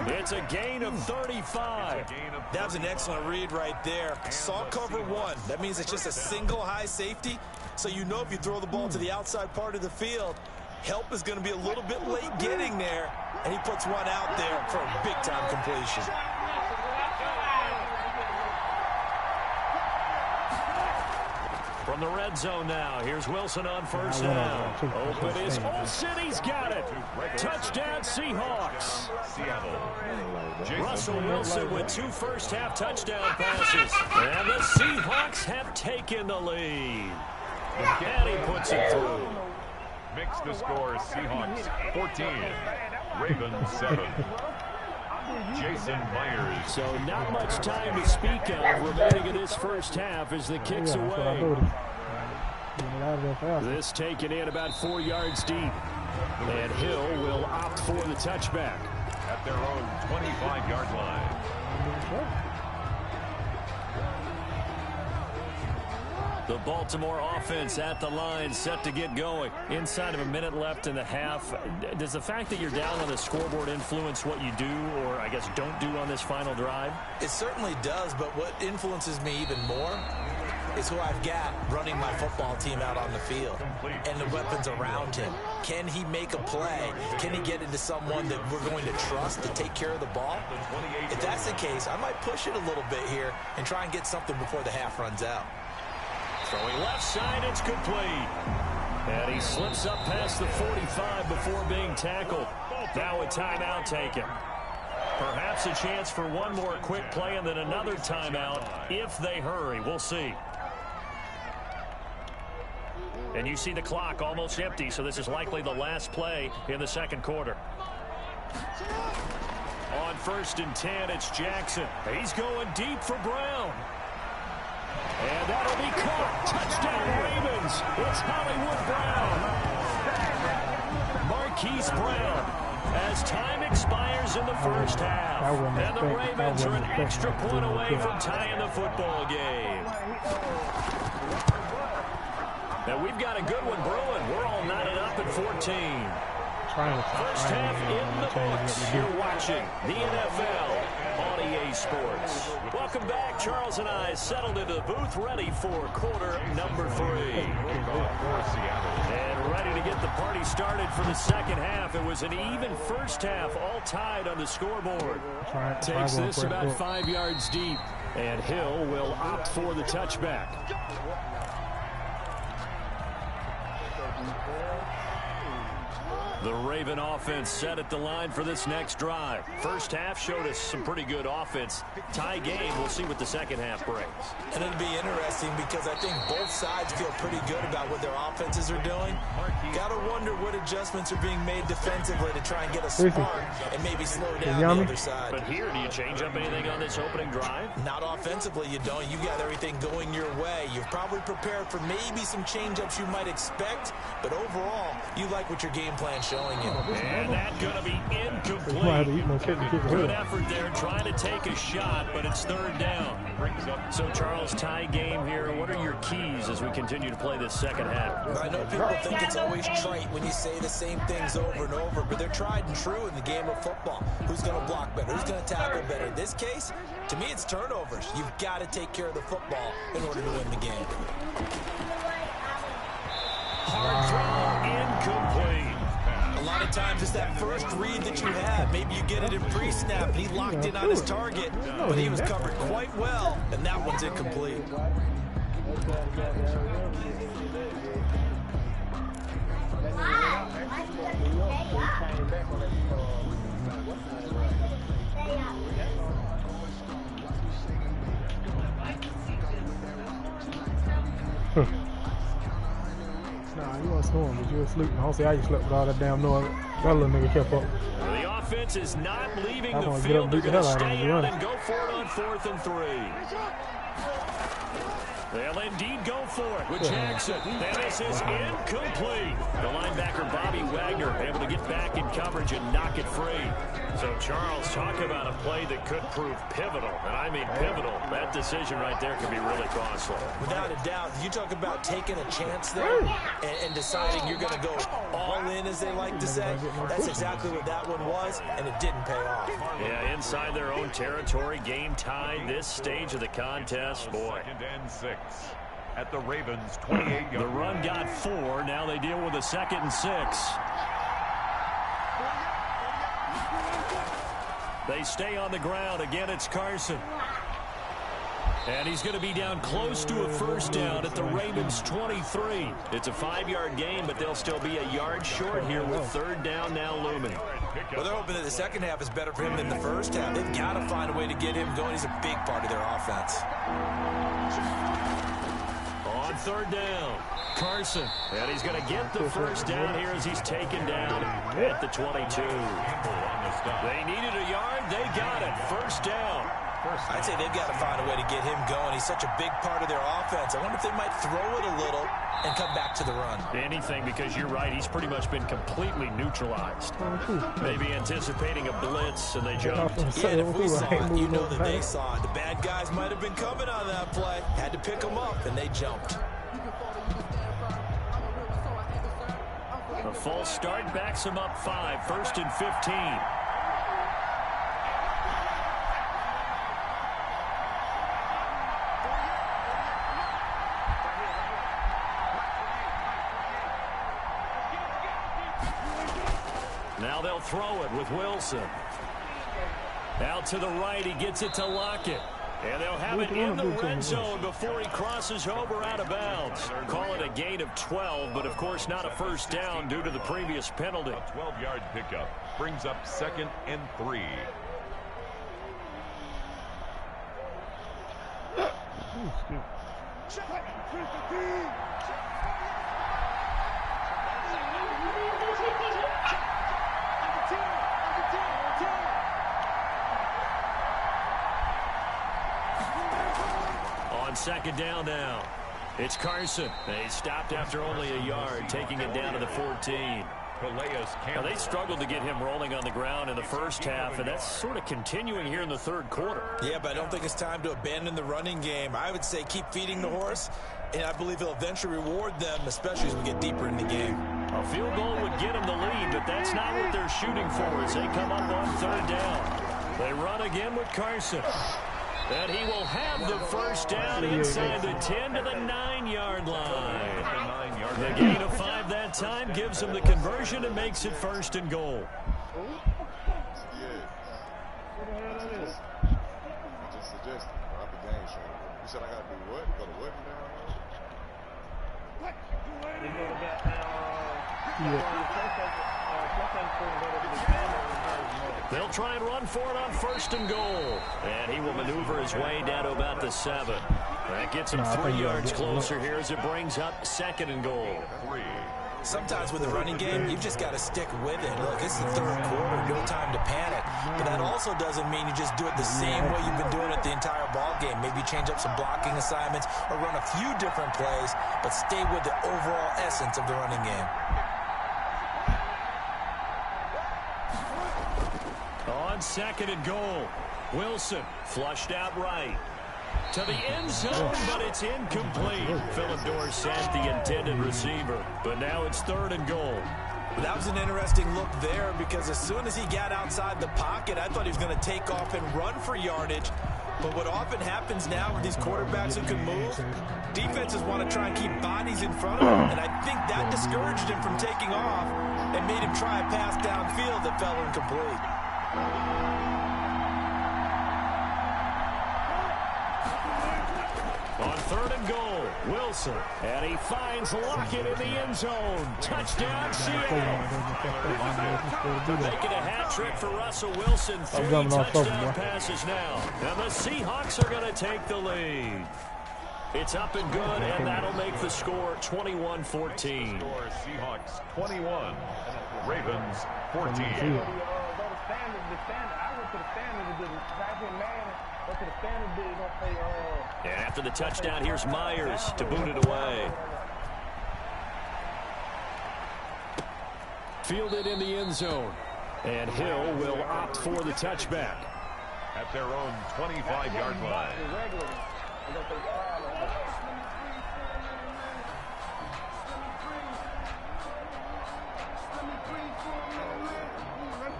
It's a gain of 35. That was an excellent read right there. Saw cover 1. That means it's just a single high safety. So you know if you throw the ball to the outside part of the field, help is going to be a little bit late getting there, and he puts one out there for a big-time completion. From From the red zone now, here's Wilson on first down. Open is Olsen, he's got it. Touchdown Seahawks. Russell Wilson with 2 first-half touchdown passes. And the Seahawks have taken the lead. And he puts it through. Makes the score Seahawks 14, Ravens 7. Jason Myers. So not much time to speak of remaining in this first half as the kick's away. This taken in about 4 yards deep. And Hill will opt for the touchback. At their own 25-yard line. The Baltimore offense at the line, set to get going. Inside of a minute left in the half. Does the fact that you're down on the scoreboard influence what you do, or I guess don't do on this final drive? It certainly does, but what influences me even more is who I've got running my football team out on the field and the weapons around him. Can he make a play? Can he get into someone that we're going to trust to take care of the ball? If that's the case, I might push it a little bit here and try and get something before the half runs out. Throwing left side, it's complete. And he slips up past the 45 before being tackled. Now a timeout taken. Perhaps a chance for one more quick play and then another timeout if they hurry. We'll see. And you see the clock almost empty, so this is likely the last play in the second quarter. On 1st and 10, it's Jackson. He's going deep for Brown. And that'll be caught. Touchdown Ravens. It's Hollywood Brown. Marquise Brown. As time expires in the first half. And the Ravens are an extra point away from tying the football game. Now we've got a good one brewing. We're all knotted up at 14. First half in the books. You're watching the NFL on EA Sports. Welcome back. Charles and I settled into the booth, ready for quarter number 3. And ready to get the party started for the second half. It was an even first half, all tied on the scoreboard. Takes this about 5 yards deep. And Hill will opt for the touchback. The Raven offense set at the line for this next drive. First half showed us some pretty good offense. Tie game, we'll see what the second half brings. And it'll be interesting because I think both sides feel pretty good about what their offenses are doing. Got to wonder what adjustments are being made defensively to try and get a spark and maybe slow down the other side. But here, do you change up anything on this opening drive? Not offensively, you don't. You got everything going your way. You've probably prepared for maybe some change-ups you might expect, but overall, you like what your game plan showing you. And that's going to be incomplete. Good effort there, trying to take a shot, but it's third down. So, Charles, tie game here. What are your keys as we continue to play this second half? I know people think it's always trite when you say the same things over and over, but they're tried and true in the game of football. Who's going to block better? Who's going to tackle better? In this case, to me, it's turnovers. You've got to take care of the football in order to win the game. Hard throw, incomplete. A lot of times it's that first read that you have. Maybe you get it in pre-snap, and he locked in on his target, but he was covered quite well, and that one's incomplete. Nah, you wasn't snoring, but you were asleep. I don't see how you slept with all that damn noise. That little nigga kept up. The offense is not leaving the field. They're going to stay out and go for it on 4th and 3. They'll indeed go for it with Jackson. And this is incomplete. The linebacker, Bobby Wagner, able to get back in coverage and knock it free. So, Charles, talk about a play that could prove pivotal. And I mean pivotal. That decision right there could be really costly. Without a doubt. You talk about taking a chance there and deciding you're going to go all in, as they like to say. That's exactly what that one was, and it didn't pay off. Yeah, inside their own territory, game tied. This stage of the contest, boy. 2nd and 6 at the Ravens 28-yard. The run got 4. Now they deal with a 2nd and 6. They stay on the ground. Again, it's Carson. And he's going to be down close to a first down at the Ravens' 23. It's a 5-yard gain, but they'll still be a yard short here with third down now looming. Well, they're hoping that the second half is better for him than the first half. They've got to find a way to get him going. He's a big part of their offense. On third down, Carson. And he's going to get the first down here as he's taken down at the 22. They needed a yard. They got it. First down. I'd say they've got to find a way to get him going. He's such a big part of their offense. I wonder if they might throw it a little and come back to the run. Anything, because you're right. He's pretty much been completely neutralized. Maybe anticipating a blitz, and they jumped. Yeah, and if we saw it, you know that they saw it. The bad guys might have been coming on that play. Had to pick them up, and they jumped. A false start backs him up 5. First and 15. Now they'll throw it with Wilson. Out to the right, he gets it to Lockett. And they'll have it in the red zone before he crosses over out of bounds. Call it a gain of 12, but of course not a first down due to the previous penalty. A 12-yard pickup brings up 2nd and 3. On second down now, it's Carson. They stopped after only a yard, taking it down to the 14. Now, they struggled to get him rolling on the ground in the first half, and that's sort of continuing here in the third quarter. Yeah, but I don't think it's time to abandon the running game. I would say keep feeding the horse, and I believe he'll eventually reward them, especially as we get deeper in the game. A field goal would get them the lead, but that's not what they're shooting for as they come up on third down. They run again with Carson. And he will have the first down inside the 10 to the 9-yard line. The gain of 5 that time gives him the conversion and makes it first and goal. They'll try and run for it on first and goal. And he will maneuver his way down to about the 7. That gets him 3 yards closer here as it brings up 2nd and goal. Sometimes with the running game, you've just got to stick with it. Look, it's the third quarter, no time to panic. But that also doesn't mean you just do it the same way you've been doing it the entire ball game. Maybe change up some blocking assignments or run a few different plays, but stay with the overall essence of the running game. On 2nd and goal, Wilson flushed out right. To the end zone, but it's incomplete. Philip Dorsett, the intended receiver. But now it's 3rd and goal. That was an interesting look there because as soon as he got outside the pocket, I thought he was going to take off and run for yardage. But what often happens now with these quarterbacks who can move, defenses want to try and keep bodies in front of him. And I think that discouraged him from taking off and made him try a pass downfield that fell incomplete. On 3rd and goal, Wilson. And he finds Lockett in the end zone. Touchdown, Seattle. Making a hat trick for Russell Wilson. 3 touchdown passes now. And the Seahawks are going to take the lead. It's up and good, and that'll make the score 21-14. Seahawks 21, Ravens 14. And after the touchdown, here's Myers to boot it away. Fielded in the end zone. And Hill will opt for the touchback. At their own 25-yard line.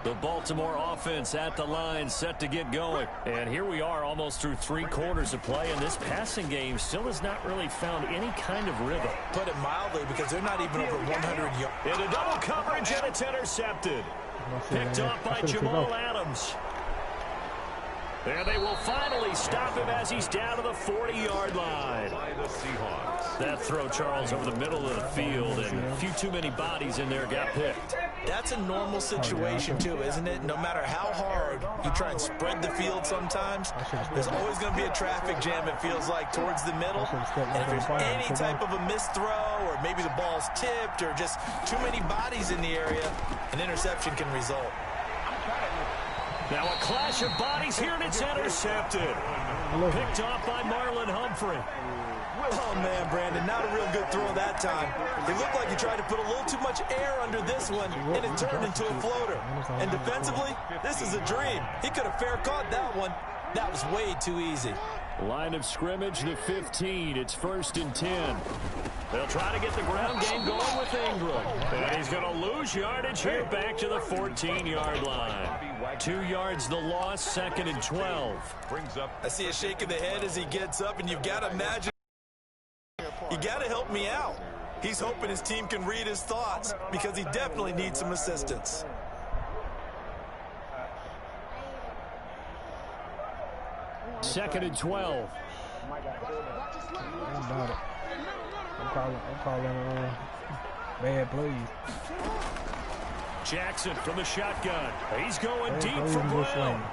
The Baltimore offense at the line, set to get going. And here we are almost through 3 quarters of play, and this passing game still has not really found any kind of rhythm. Put it mildly, because they're not even over 100 yards. Into double coverage, and it's intercepted. Picked off by Jamal Adams. And they will finally stop him as he's down to the 40-yard line. By the Seahawks. That throw, Charles, over the middle of the field, and a few too many bodies in there got picked. That's a normal situation, too, isn't it? No matter how hard you try and spread the field sometimes, there's always going to be a traffic jam, it feels like, towards the middle. And if there's any type of a missed throw, or maybe the ball's tipped, or just too many bodies in the area, an interception can result. Now a clash of bodies here, and it's intercepted. Picked off by Marlon Humphrey. Oh, man, Brandon, not a real good throw that time. It looked like he tried to put a little too much air under this one, and it turned into a floater. And defensively, this is a dream. He could have fair caught that one. That was way too easy. Line of scrimmage, the 15. It's 1st and 10. They'll try to get the ground game going with Ingram. And he's going to lose yardage here back to the 14-yard line. 2 yards the loss, 2nd and 12. Brings up. I see a shake of the head as he gets up, and you've got to imagine. You got to help me out. He's hoping his team can read his thoughts because he definitely needs some assistance. Second and 12. I'm calling bad plays. Jackson from the shotgun. He's going deep for Brown.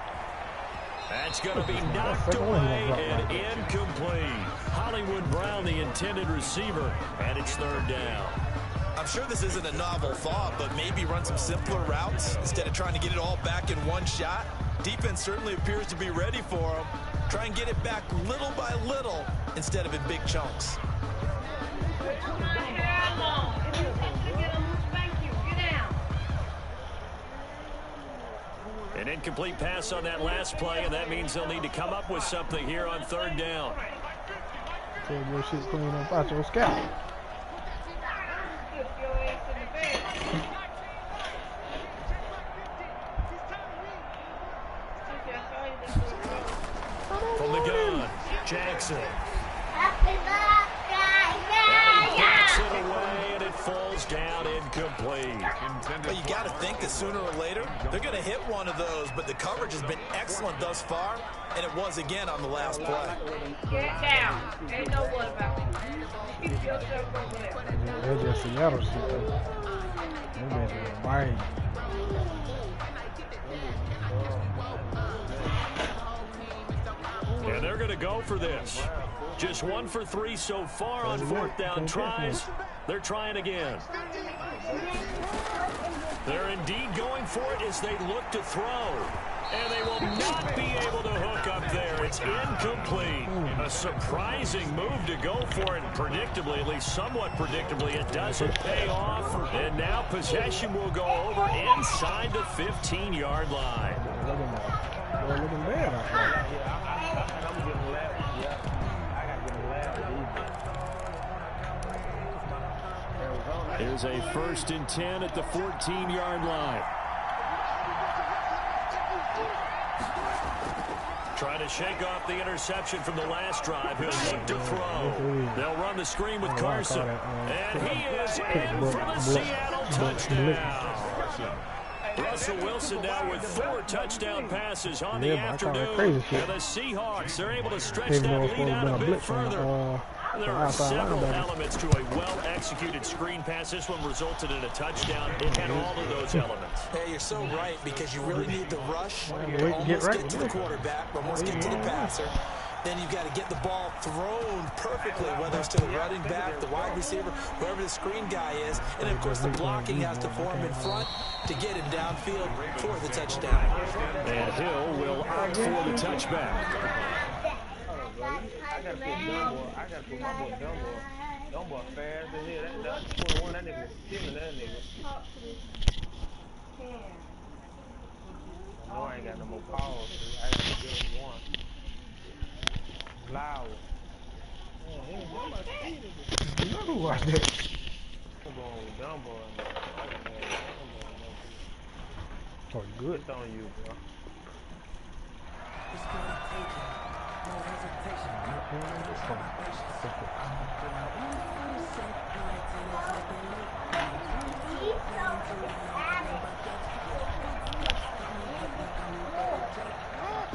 That's going to be knocked away and incomplete. Hollywood Brown, the intended receiver, and it's 3rd down. I'm sure this isn't a novel thought, but maybe run some simpler routes instead of trying to get it all back in one shot. Defense certainly appears to be ready for him. Try and get it back little by little instead of in big chunks. An incomplete pass on that last play, and that means they'll need to come up with something here on 3rd down. Tell your shit clean up out your scalp. From the gun, Jackson. Backs it away, and it falls down incomplete. But you got to think that sooner or later, they're going to hit one of those, but the coverage has been excellent thus far, and it was again on the last play. Get down. Ain't no one about it. Keep yourself over there. They're just Seattle shit, though. They're just white. And they're going to go for this. Just 1 for 3 so far on 4th down tries. They're trying again. They're indeed going for it as they look to throw. And they will not be able to hook up there. It's incomplete. A surprising move to go for it. Predictably, at least somewhat predictably, it doesn't pay off. And now possession will go over inside the 15-yard line. They're looking bad out there. Here's a 1st and 10 at the 14-yard line. Trying to shake off the interception from the last drive. He'll look to throw. They'll run the screen with Carson. And he is in for the Seattle touchdown. Russell Wilson now with 4 touchdown passes on the afternoon. And the Seahawks, they're able to stretch that lead out a bit further. There are several elements to a well-executed screen pass. This one resulted in a touchdown. It had all of those elements. Hey, you're so right, because you really need the rush to almost get to the quarterback, almost get to the passer. Then you've got to get the ball thrown perfectly, whether it's to the running back, the wide receiver, whoever the screen guy is. And, of course, the blocking has to form in front to get him downfield for the touchdown. And Hill will opt for the touchback. I gotta put my boy Dumbo fast in here. That's 21. That nigga was killing that nigga. No, I ain't got no more power. I gotta give him one. Loud. You know who watched that? I'm going with Dumbo. Oh, good. It's on you, bro. It's gonna take it. No hesitation.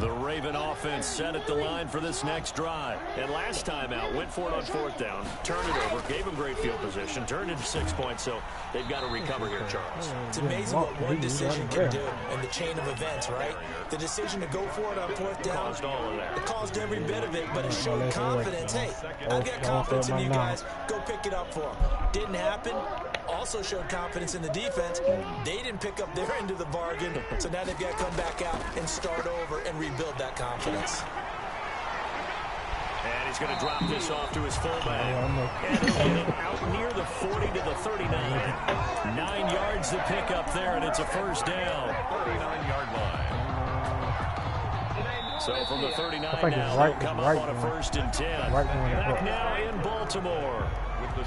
The Raven offense set at the line for this next drive. And last time out, went for it on 4th down, turned it over, gave them great field position, turned into 6 points, so they've got to recover here, Charles. It's amazing what one decision can do in the chain of events, right? The decision to go for it on 4th down, Caused all of that. it caused every bit of it, but it showed confidence. Hey, I've got confidence in you guys. Go pick it up for them. Didn't happen. Also showed confidence in the defense. They didn't pick up their end of the bargain, so now they've got to come back out and start over and rebuild that confidence. And he's going to drop this off to his fullback. And he'll get it out near the 40 to the 39. 9 yards to pick up there, and it's a first down. 39-yard line. So from the 39 now, right, they'll come up on a 1st and 10. Back now in Baltimore.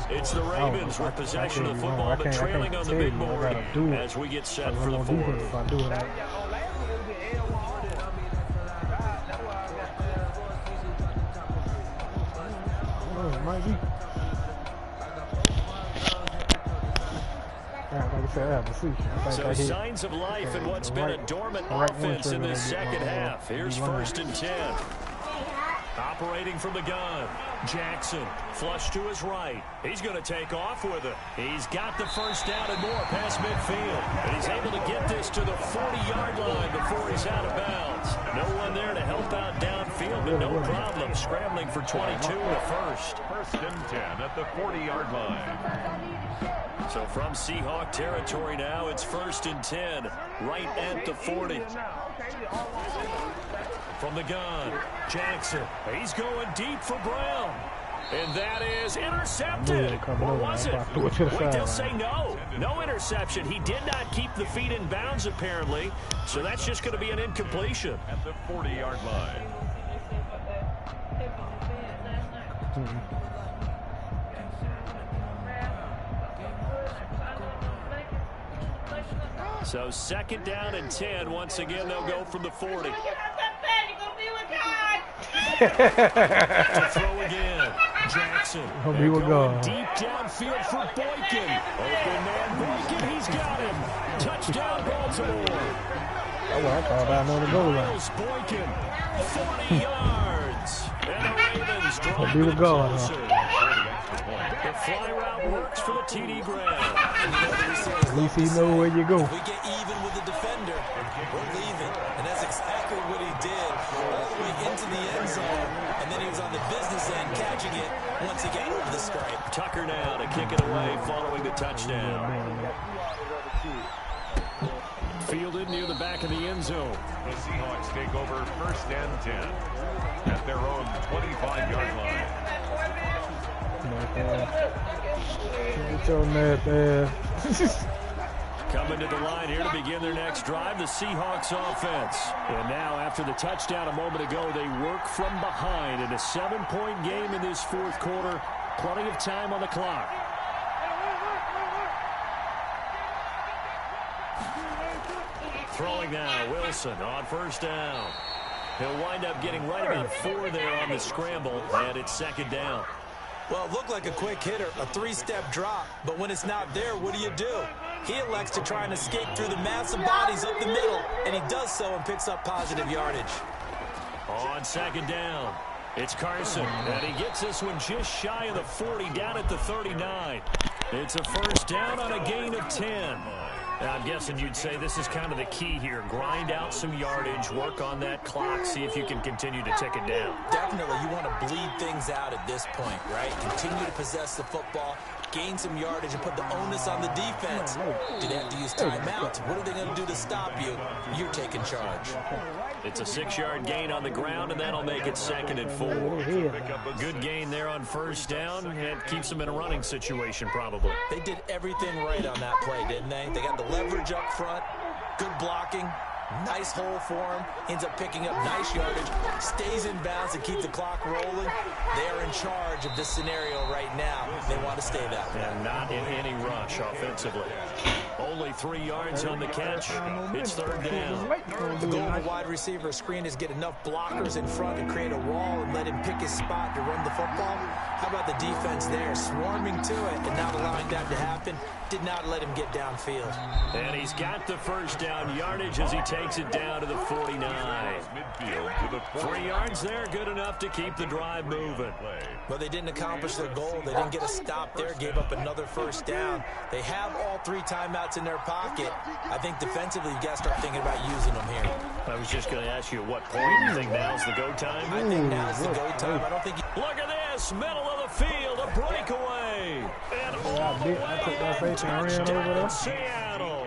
It's the Ravens with possession of the football, but trailing on the big board as we get set for the 4th. Might be. Like I said, I have to see. So signs of life in what's been a dormant offense in this second half. Here's 1st and 10. Operating from the gun. Jackson, flush to his right. He's going to take off with it. He's got the first down and more past midfield. And he's able to get this to the 40-yard line before he's out of bounds. No one there to help out downfield, but no problem scrambling for 22 to 1st. 1st and 10 at the 40-yard line. So from Seahawk territory now, it's 1st and 10, right at the 40. From the gun, Jackson. He's going deep for Brown. And that is intercepted. Or was it? Wait, they'll say no. No interception. He did not keep the feet in bounds, apparently. So that's just going to be an incompletion. At the 40-yard line. So 2nd down and 10. Once again, they'll go from the 40. To throw again. Jackson. Going deep downfield for Boykin. Open man Boykin. He's got him. Touchdown, Baltimore. Boykin. 40 yards. And the Ravens draw it closer. The fly route works for the TD Graham. At least he know where you go. If we get even with the defender, we're leaving. And that's exactly what he did. All the way into the end zone. And then he was on the business end catching it once he got over the stripe. Tucker now to kick it away following the touchdown. Fielded near the back of the end zone. The Seahawks take over 1st and 10 at their own 25-yard line. Get your net there. Coming to the line here to begin their next drive, the Seahawks offense. And now after the touchdown a moment ago, they work from behind in a 7-point game in this 4th quarter. Plenty of time on the clock. Throwing now, Wilson on 1st down. He'll wind up getting right about 4 there on the scramble, and it's 2nd down. Well, it looked like a quick hitter, a 3-step drop, but when it's not there, what do? He elects to try and escape through the massive bodies up the middle, and he does so and picks up positive yardage. On 2nd down, it's Carson, and he gets this one just shy of the 40, down at the 39. It's a first down on a gain of 10. And I'm guessing you'd say this is kind of the key here. Grind out some yardage, work on that clock, see if you can continue to tick it down. Definitely, you want to bleed things out at this point, right? Continue to possess the football, gain some yardage, and put the onus on the defense. Do they have to use timeouts? What are they going to do to stop you? You're taking charge. It's a 6-yard gain on the ground, and that'll make it 2nd and 4. Good gain there on first down, and keeps them in a running situation probably. They did everything right on that play, didn't they? They got the leverage up front, good blocking, nice hole for him, ends up picking up nice yardage, stays in bounds and keep the clock rolling. They are in charge of this scenario right now. They want to stay that way. And not in any rush offensively. Only 3 yards on the catch. It's third down. The goal of a wide receiver screen is get enough blockers in front to create a wall and let him pick his spot to run the football. How about the defense there, swarming to it and not allowing that to happen? Did not let him get downfield. And he's got the first down yardage as he takes it down to the 49. Midfield to the 3 yards there, good enough to keep the drive moving. But they didn't accomplish their goal. They didn't get a stop there, gave up another first down. They have all 3 timeouts in their pocket. I think defensively, you got to start thinking about using them here. I was just going to ask you at what point you think now's the go time? I think now's the go time. I don't think Look at this, middle of the field, a breakaway. And all the way touchdown Seattle.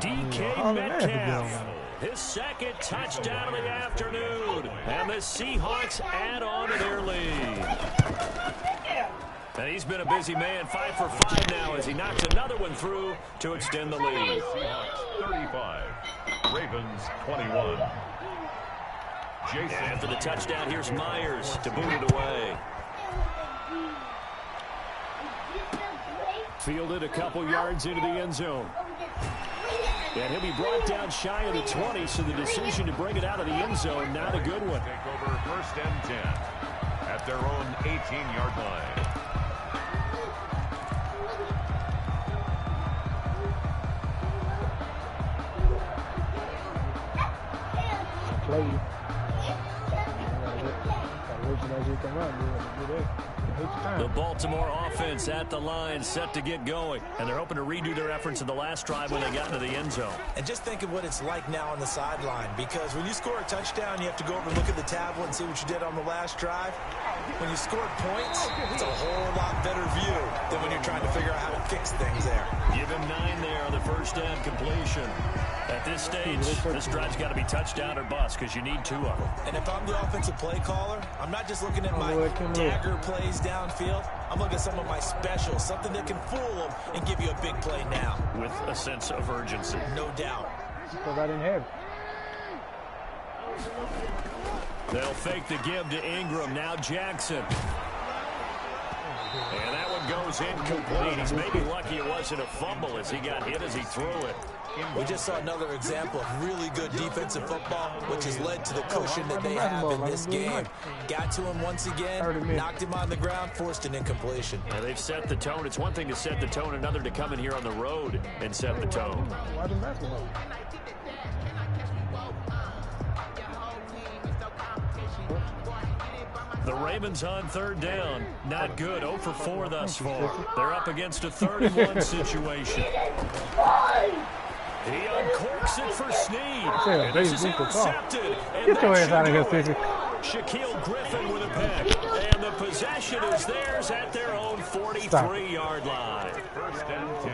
DK Metcalf. His second touchdown of the afternoon. And the Seahawks add on to their lead. And he's been a busy man, 5 for 5 now as he knocks another one through to extend the lead. Seahawks 35, Ravens 21. And after the touchdown, here's Myers to boot it away. Fielded a couple yards into the end zone. And he'll be brought down shy of the 20, so the decision to bring it out of the end zone, not a good one. Take over first and 10 at their own 18-yard line. The Baltimore offense at the line, set to get going. And they're hoping to redo their efforts in the last drive when they got into the end zone. And just think of what it's like now on the sideline, because when you score a touchdown, you have to go over and look at the tablet and see what you did on the last drive. When you scored points, it's a whole lot better view than when you're trying to figure out how to fix things there. Give him 9 there on the first down completion. At this stage, this drive's got to be touchdown or bust because you need 2 of them. And if I'm the offensive play caller, I'm not just looking at my dagger plays downfield. I'm looking at some of my specials, something that can fool them and give you a big play now. With a sense of urgency. No doubt. Because I didn't have it. They'll fake the give to Ingram. Now Jackson. And that one goes incomplete. He's maybe lucky it wasn't a fumble as he got hit as he threw it. We just saw another example of really good defensive football, which has led to the cushion that they have in this game. Got to him once again, knocked him on the ground, forced an incompletion. And they've set the tone. It's one thing to set the tone, another to come in here on the road and set the tone. The Ravens on third down. Not good. 0 for 4 thus far. They're up against a 3-1 situation. He uncorks it for Snead. And this is intercepted. Get your ass out of here, Sissy. Shaquille Griffin with a pick. And the possession is theirs at their own 43-yard line.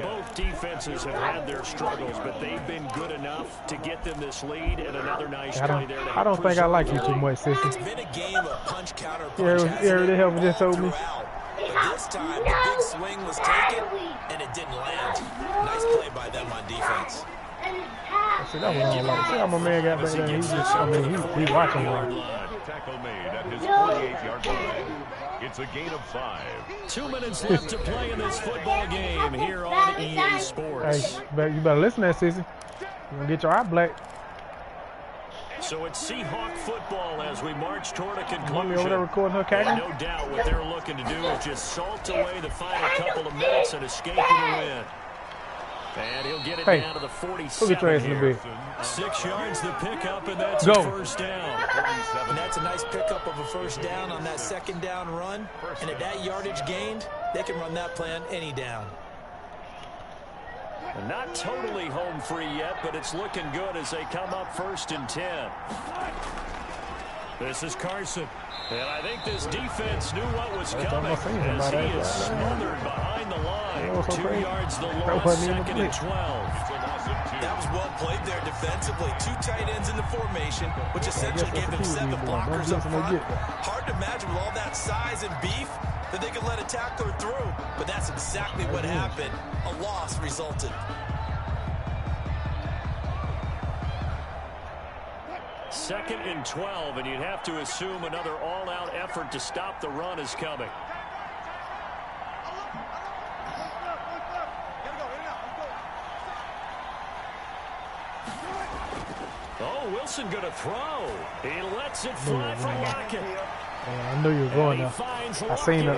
Both defenses have had their struggles, but they've been good enough to get them this lead and another nice play there. I don't think I like you too much, Sissy. It's been a game of punch, counter, punch. Yeah, the hell just told me. But this time, the big swing was taken, and it didn't land. Nice play by them on defense. See, that one I don't like. See how my man got back there? He's just, I mean, he's watching one. Tackle made at his 48-yard line. It's a gain of 5. 2 minutes left to play in this football game here on EA Sports. Hey, you better listen to that, Sissy. You're going to get your eye black. So it's Seahawk football as we march toward a conclusion. Mommy over there recording her cackling? No doubt what they're looking to do is just salt away the final couple of minutes and escape with a win. And he'll get it down to the 47 here. 6 yards the pickup, and that's a first down. And that's a nice pickup of a first down on that second down run. And at that yardage gained, they can run that play on any down. Not totally home free yet, but it's looking good as they come up 1st and 10. This is Carson. And I think this defense knew what was coming as he is smothered behind the line. 2 yards the loss, 2nd and 12. That was well played there defensively. 2 tight ends in the formation, which essentially gave them 7 blockers up front. Hard to imagine with all that size and beef that they could let a tackler through. But that's exactly what happened. A loss resulted. Second and 12, and you'd have to assume another all-out effort to stop the run is coming. Oh, Wilson going to throw. He lets it fly for Lockett. I knew you were going there. I seen the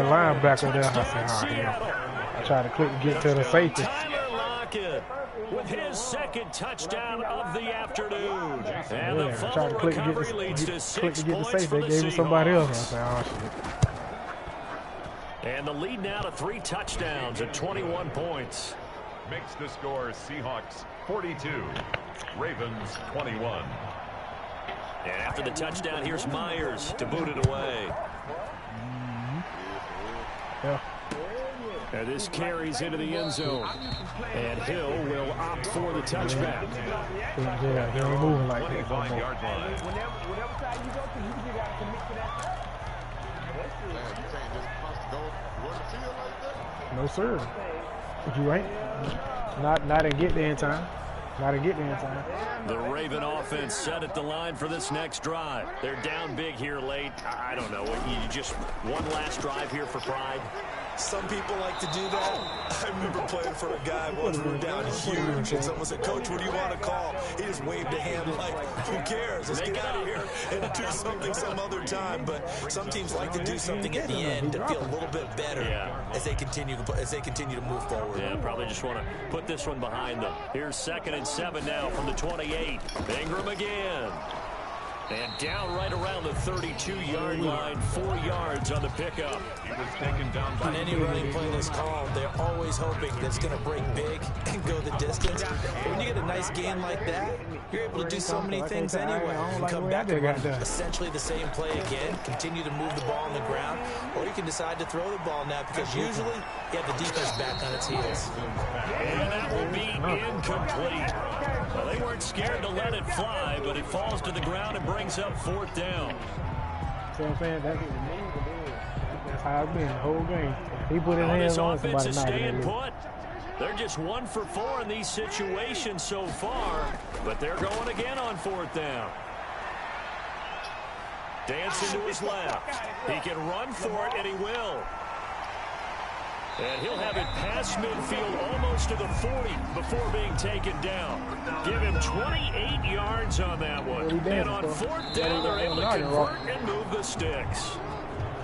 linebacker there. I said, oh, yeah. I tried to click to get to the safety. Tyler Lockett with his second touchdown of the afternoon. And the fumble recovery leads to 6 points for the They gave it somebody else. I said, oh, shit. And the lead now to 3 touchdowns at 21 points. Makes the score Seahawks 42, Ravens 21. And after the touchdown, here's Myers to boot it away. Yeah. And this carries into the end zone. And Hill will opt for the touchback. Yeah, they ain't moving like that. 25-yard line. Whatever side you go to, you got to commit to that. No, sir. But you ain't. Not in get there in time. Not in get there in time. The Raven offense set at the line for this next drive. They're down big here late. I don't know. You just one last drive here for pride. Some people like to do that. I remember playing for a guy once we were down huge, and someone said, "Coach, what do you want to call?" He just waved a hand like, "Who cares? Let's get out of here and do something some other time." But some teams like to do something at the end to feel a little bit better as they continue to move forward. Yeah, probably just want to put this one behind them. Here's 2nd and 7 now from the 28. Ingram again. And down right around the 32-yard line, 4 yards on the pickup. He was taken down by On any running play that's called, they're always hoping that it's going to break big and go the distance. But when you get a nice gain like that, you're able to do so many things anyway. You can come back and run essentially the same play again, continue to move the ball on the ground, or you can decide to throw the ball now because usually you have the defense back on its heels. And that will be incomplete. Well, they weren't scared to let it fly, but it falls to the ground and brings up 4th down. See what I'm saying? That's how it's been the whole game. He put his hands on this offense is staying it. put. They're just 1 for 4 in these situations so far, but they're going again on 4th down. Dancing to his left. He can run for it, and he will. And he'll have it past midfield almost to the 40 before being taken down. Give him 28 yards on that one. And on 4th down, they're able to convert and move the sticks.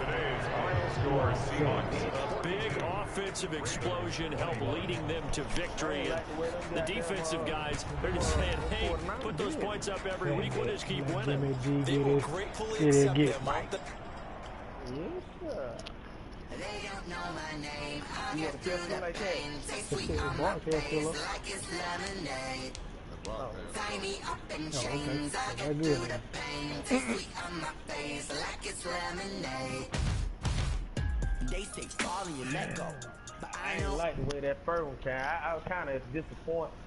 today's final score Seahawks. A big offensive explosion helped leading them to victory. And the defensive guys, they're just saying, hey, put those points up every week. We'll just keep winning. They will gratefully accept the amount that... They don't know my name. I'll get through the pain. Taste sweet on my face like it's lemonade. Tie me up in chains. I'll get through the pain. Taste sweet on my face like it's lemonade. They say fall and you let go. But I ain't like the way that first one came. I was kind of disappointed.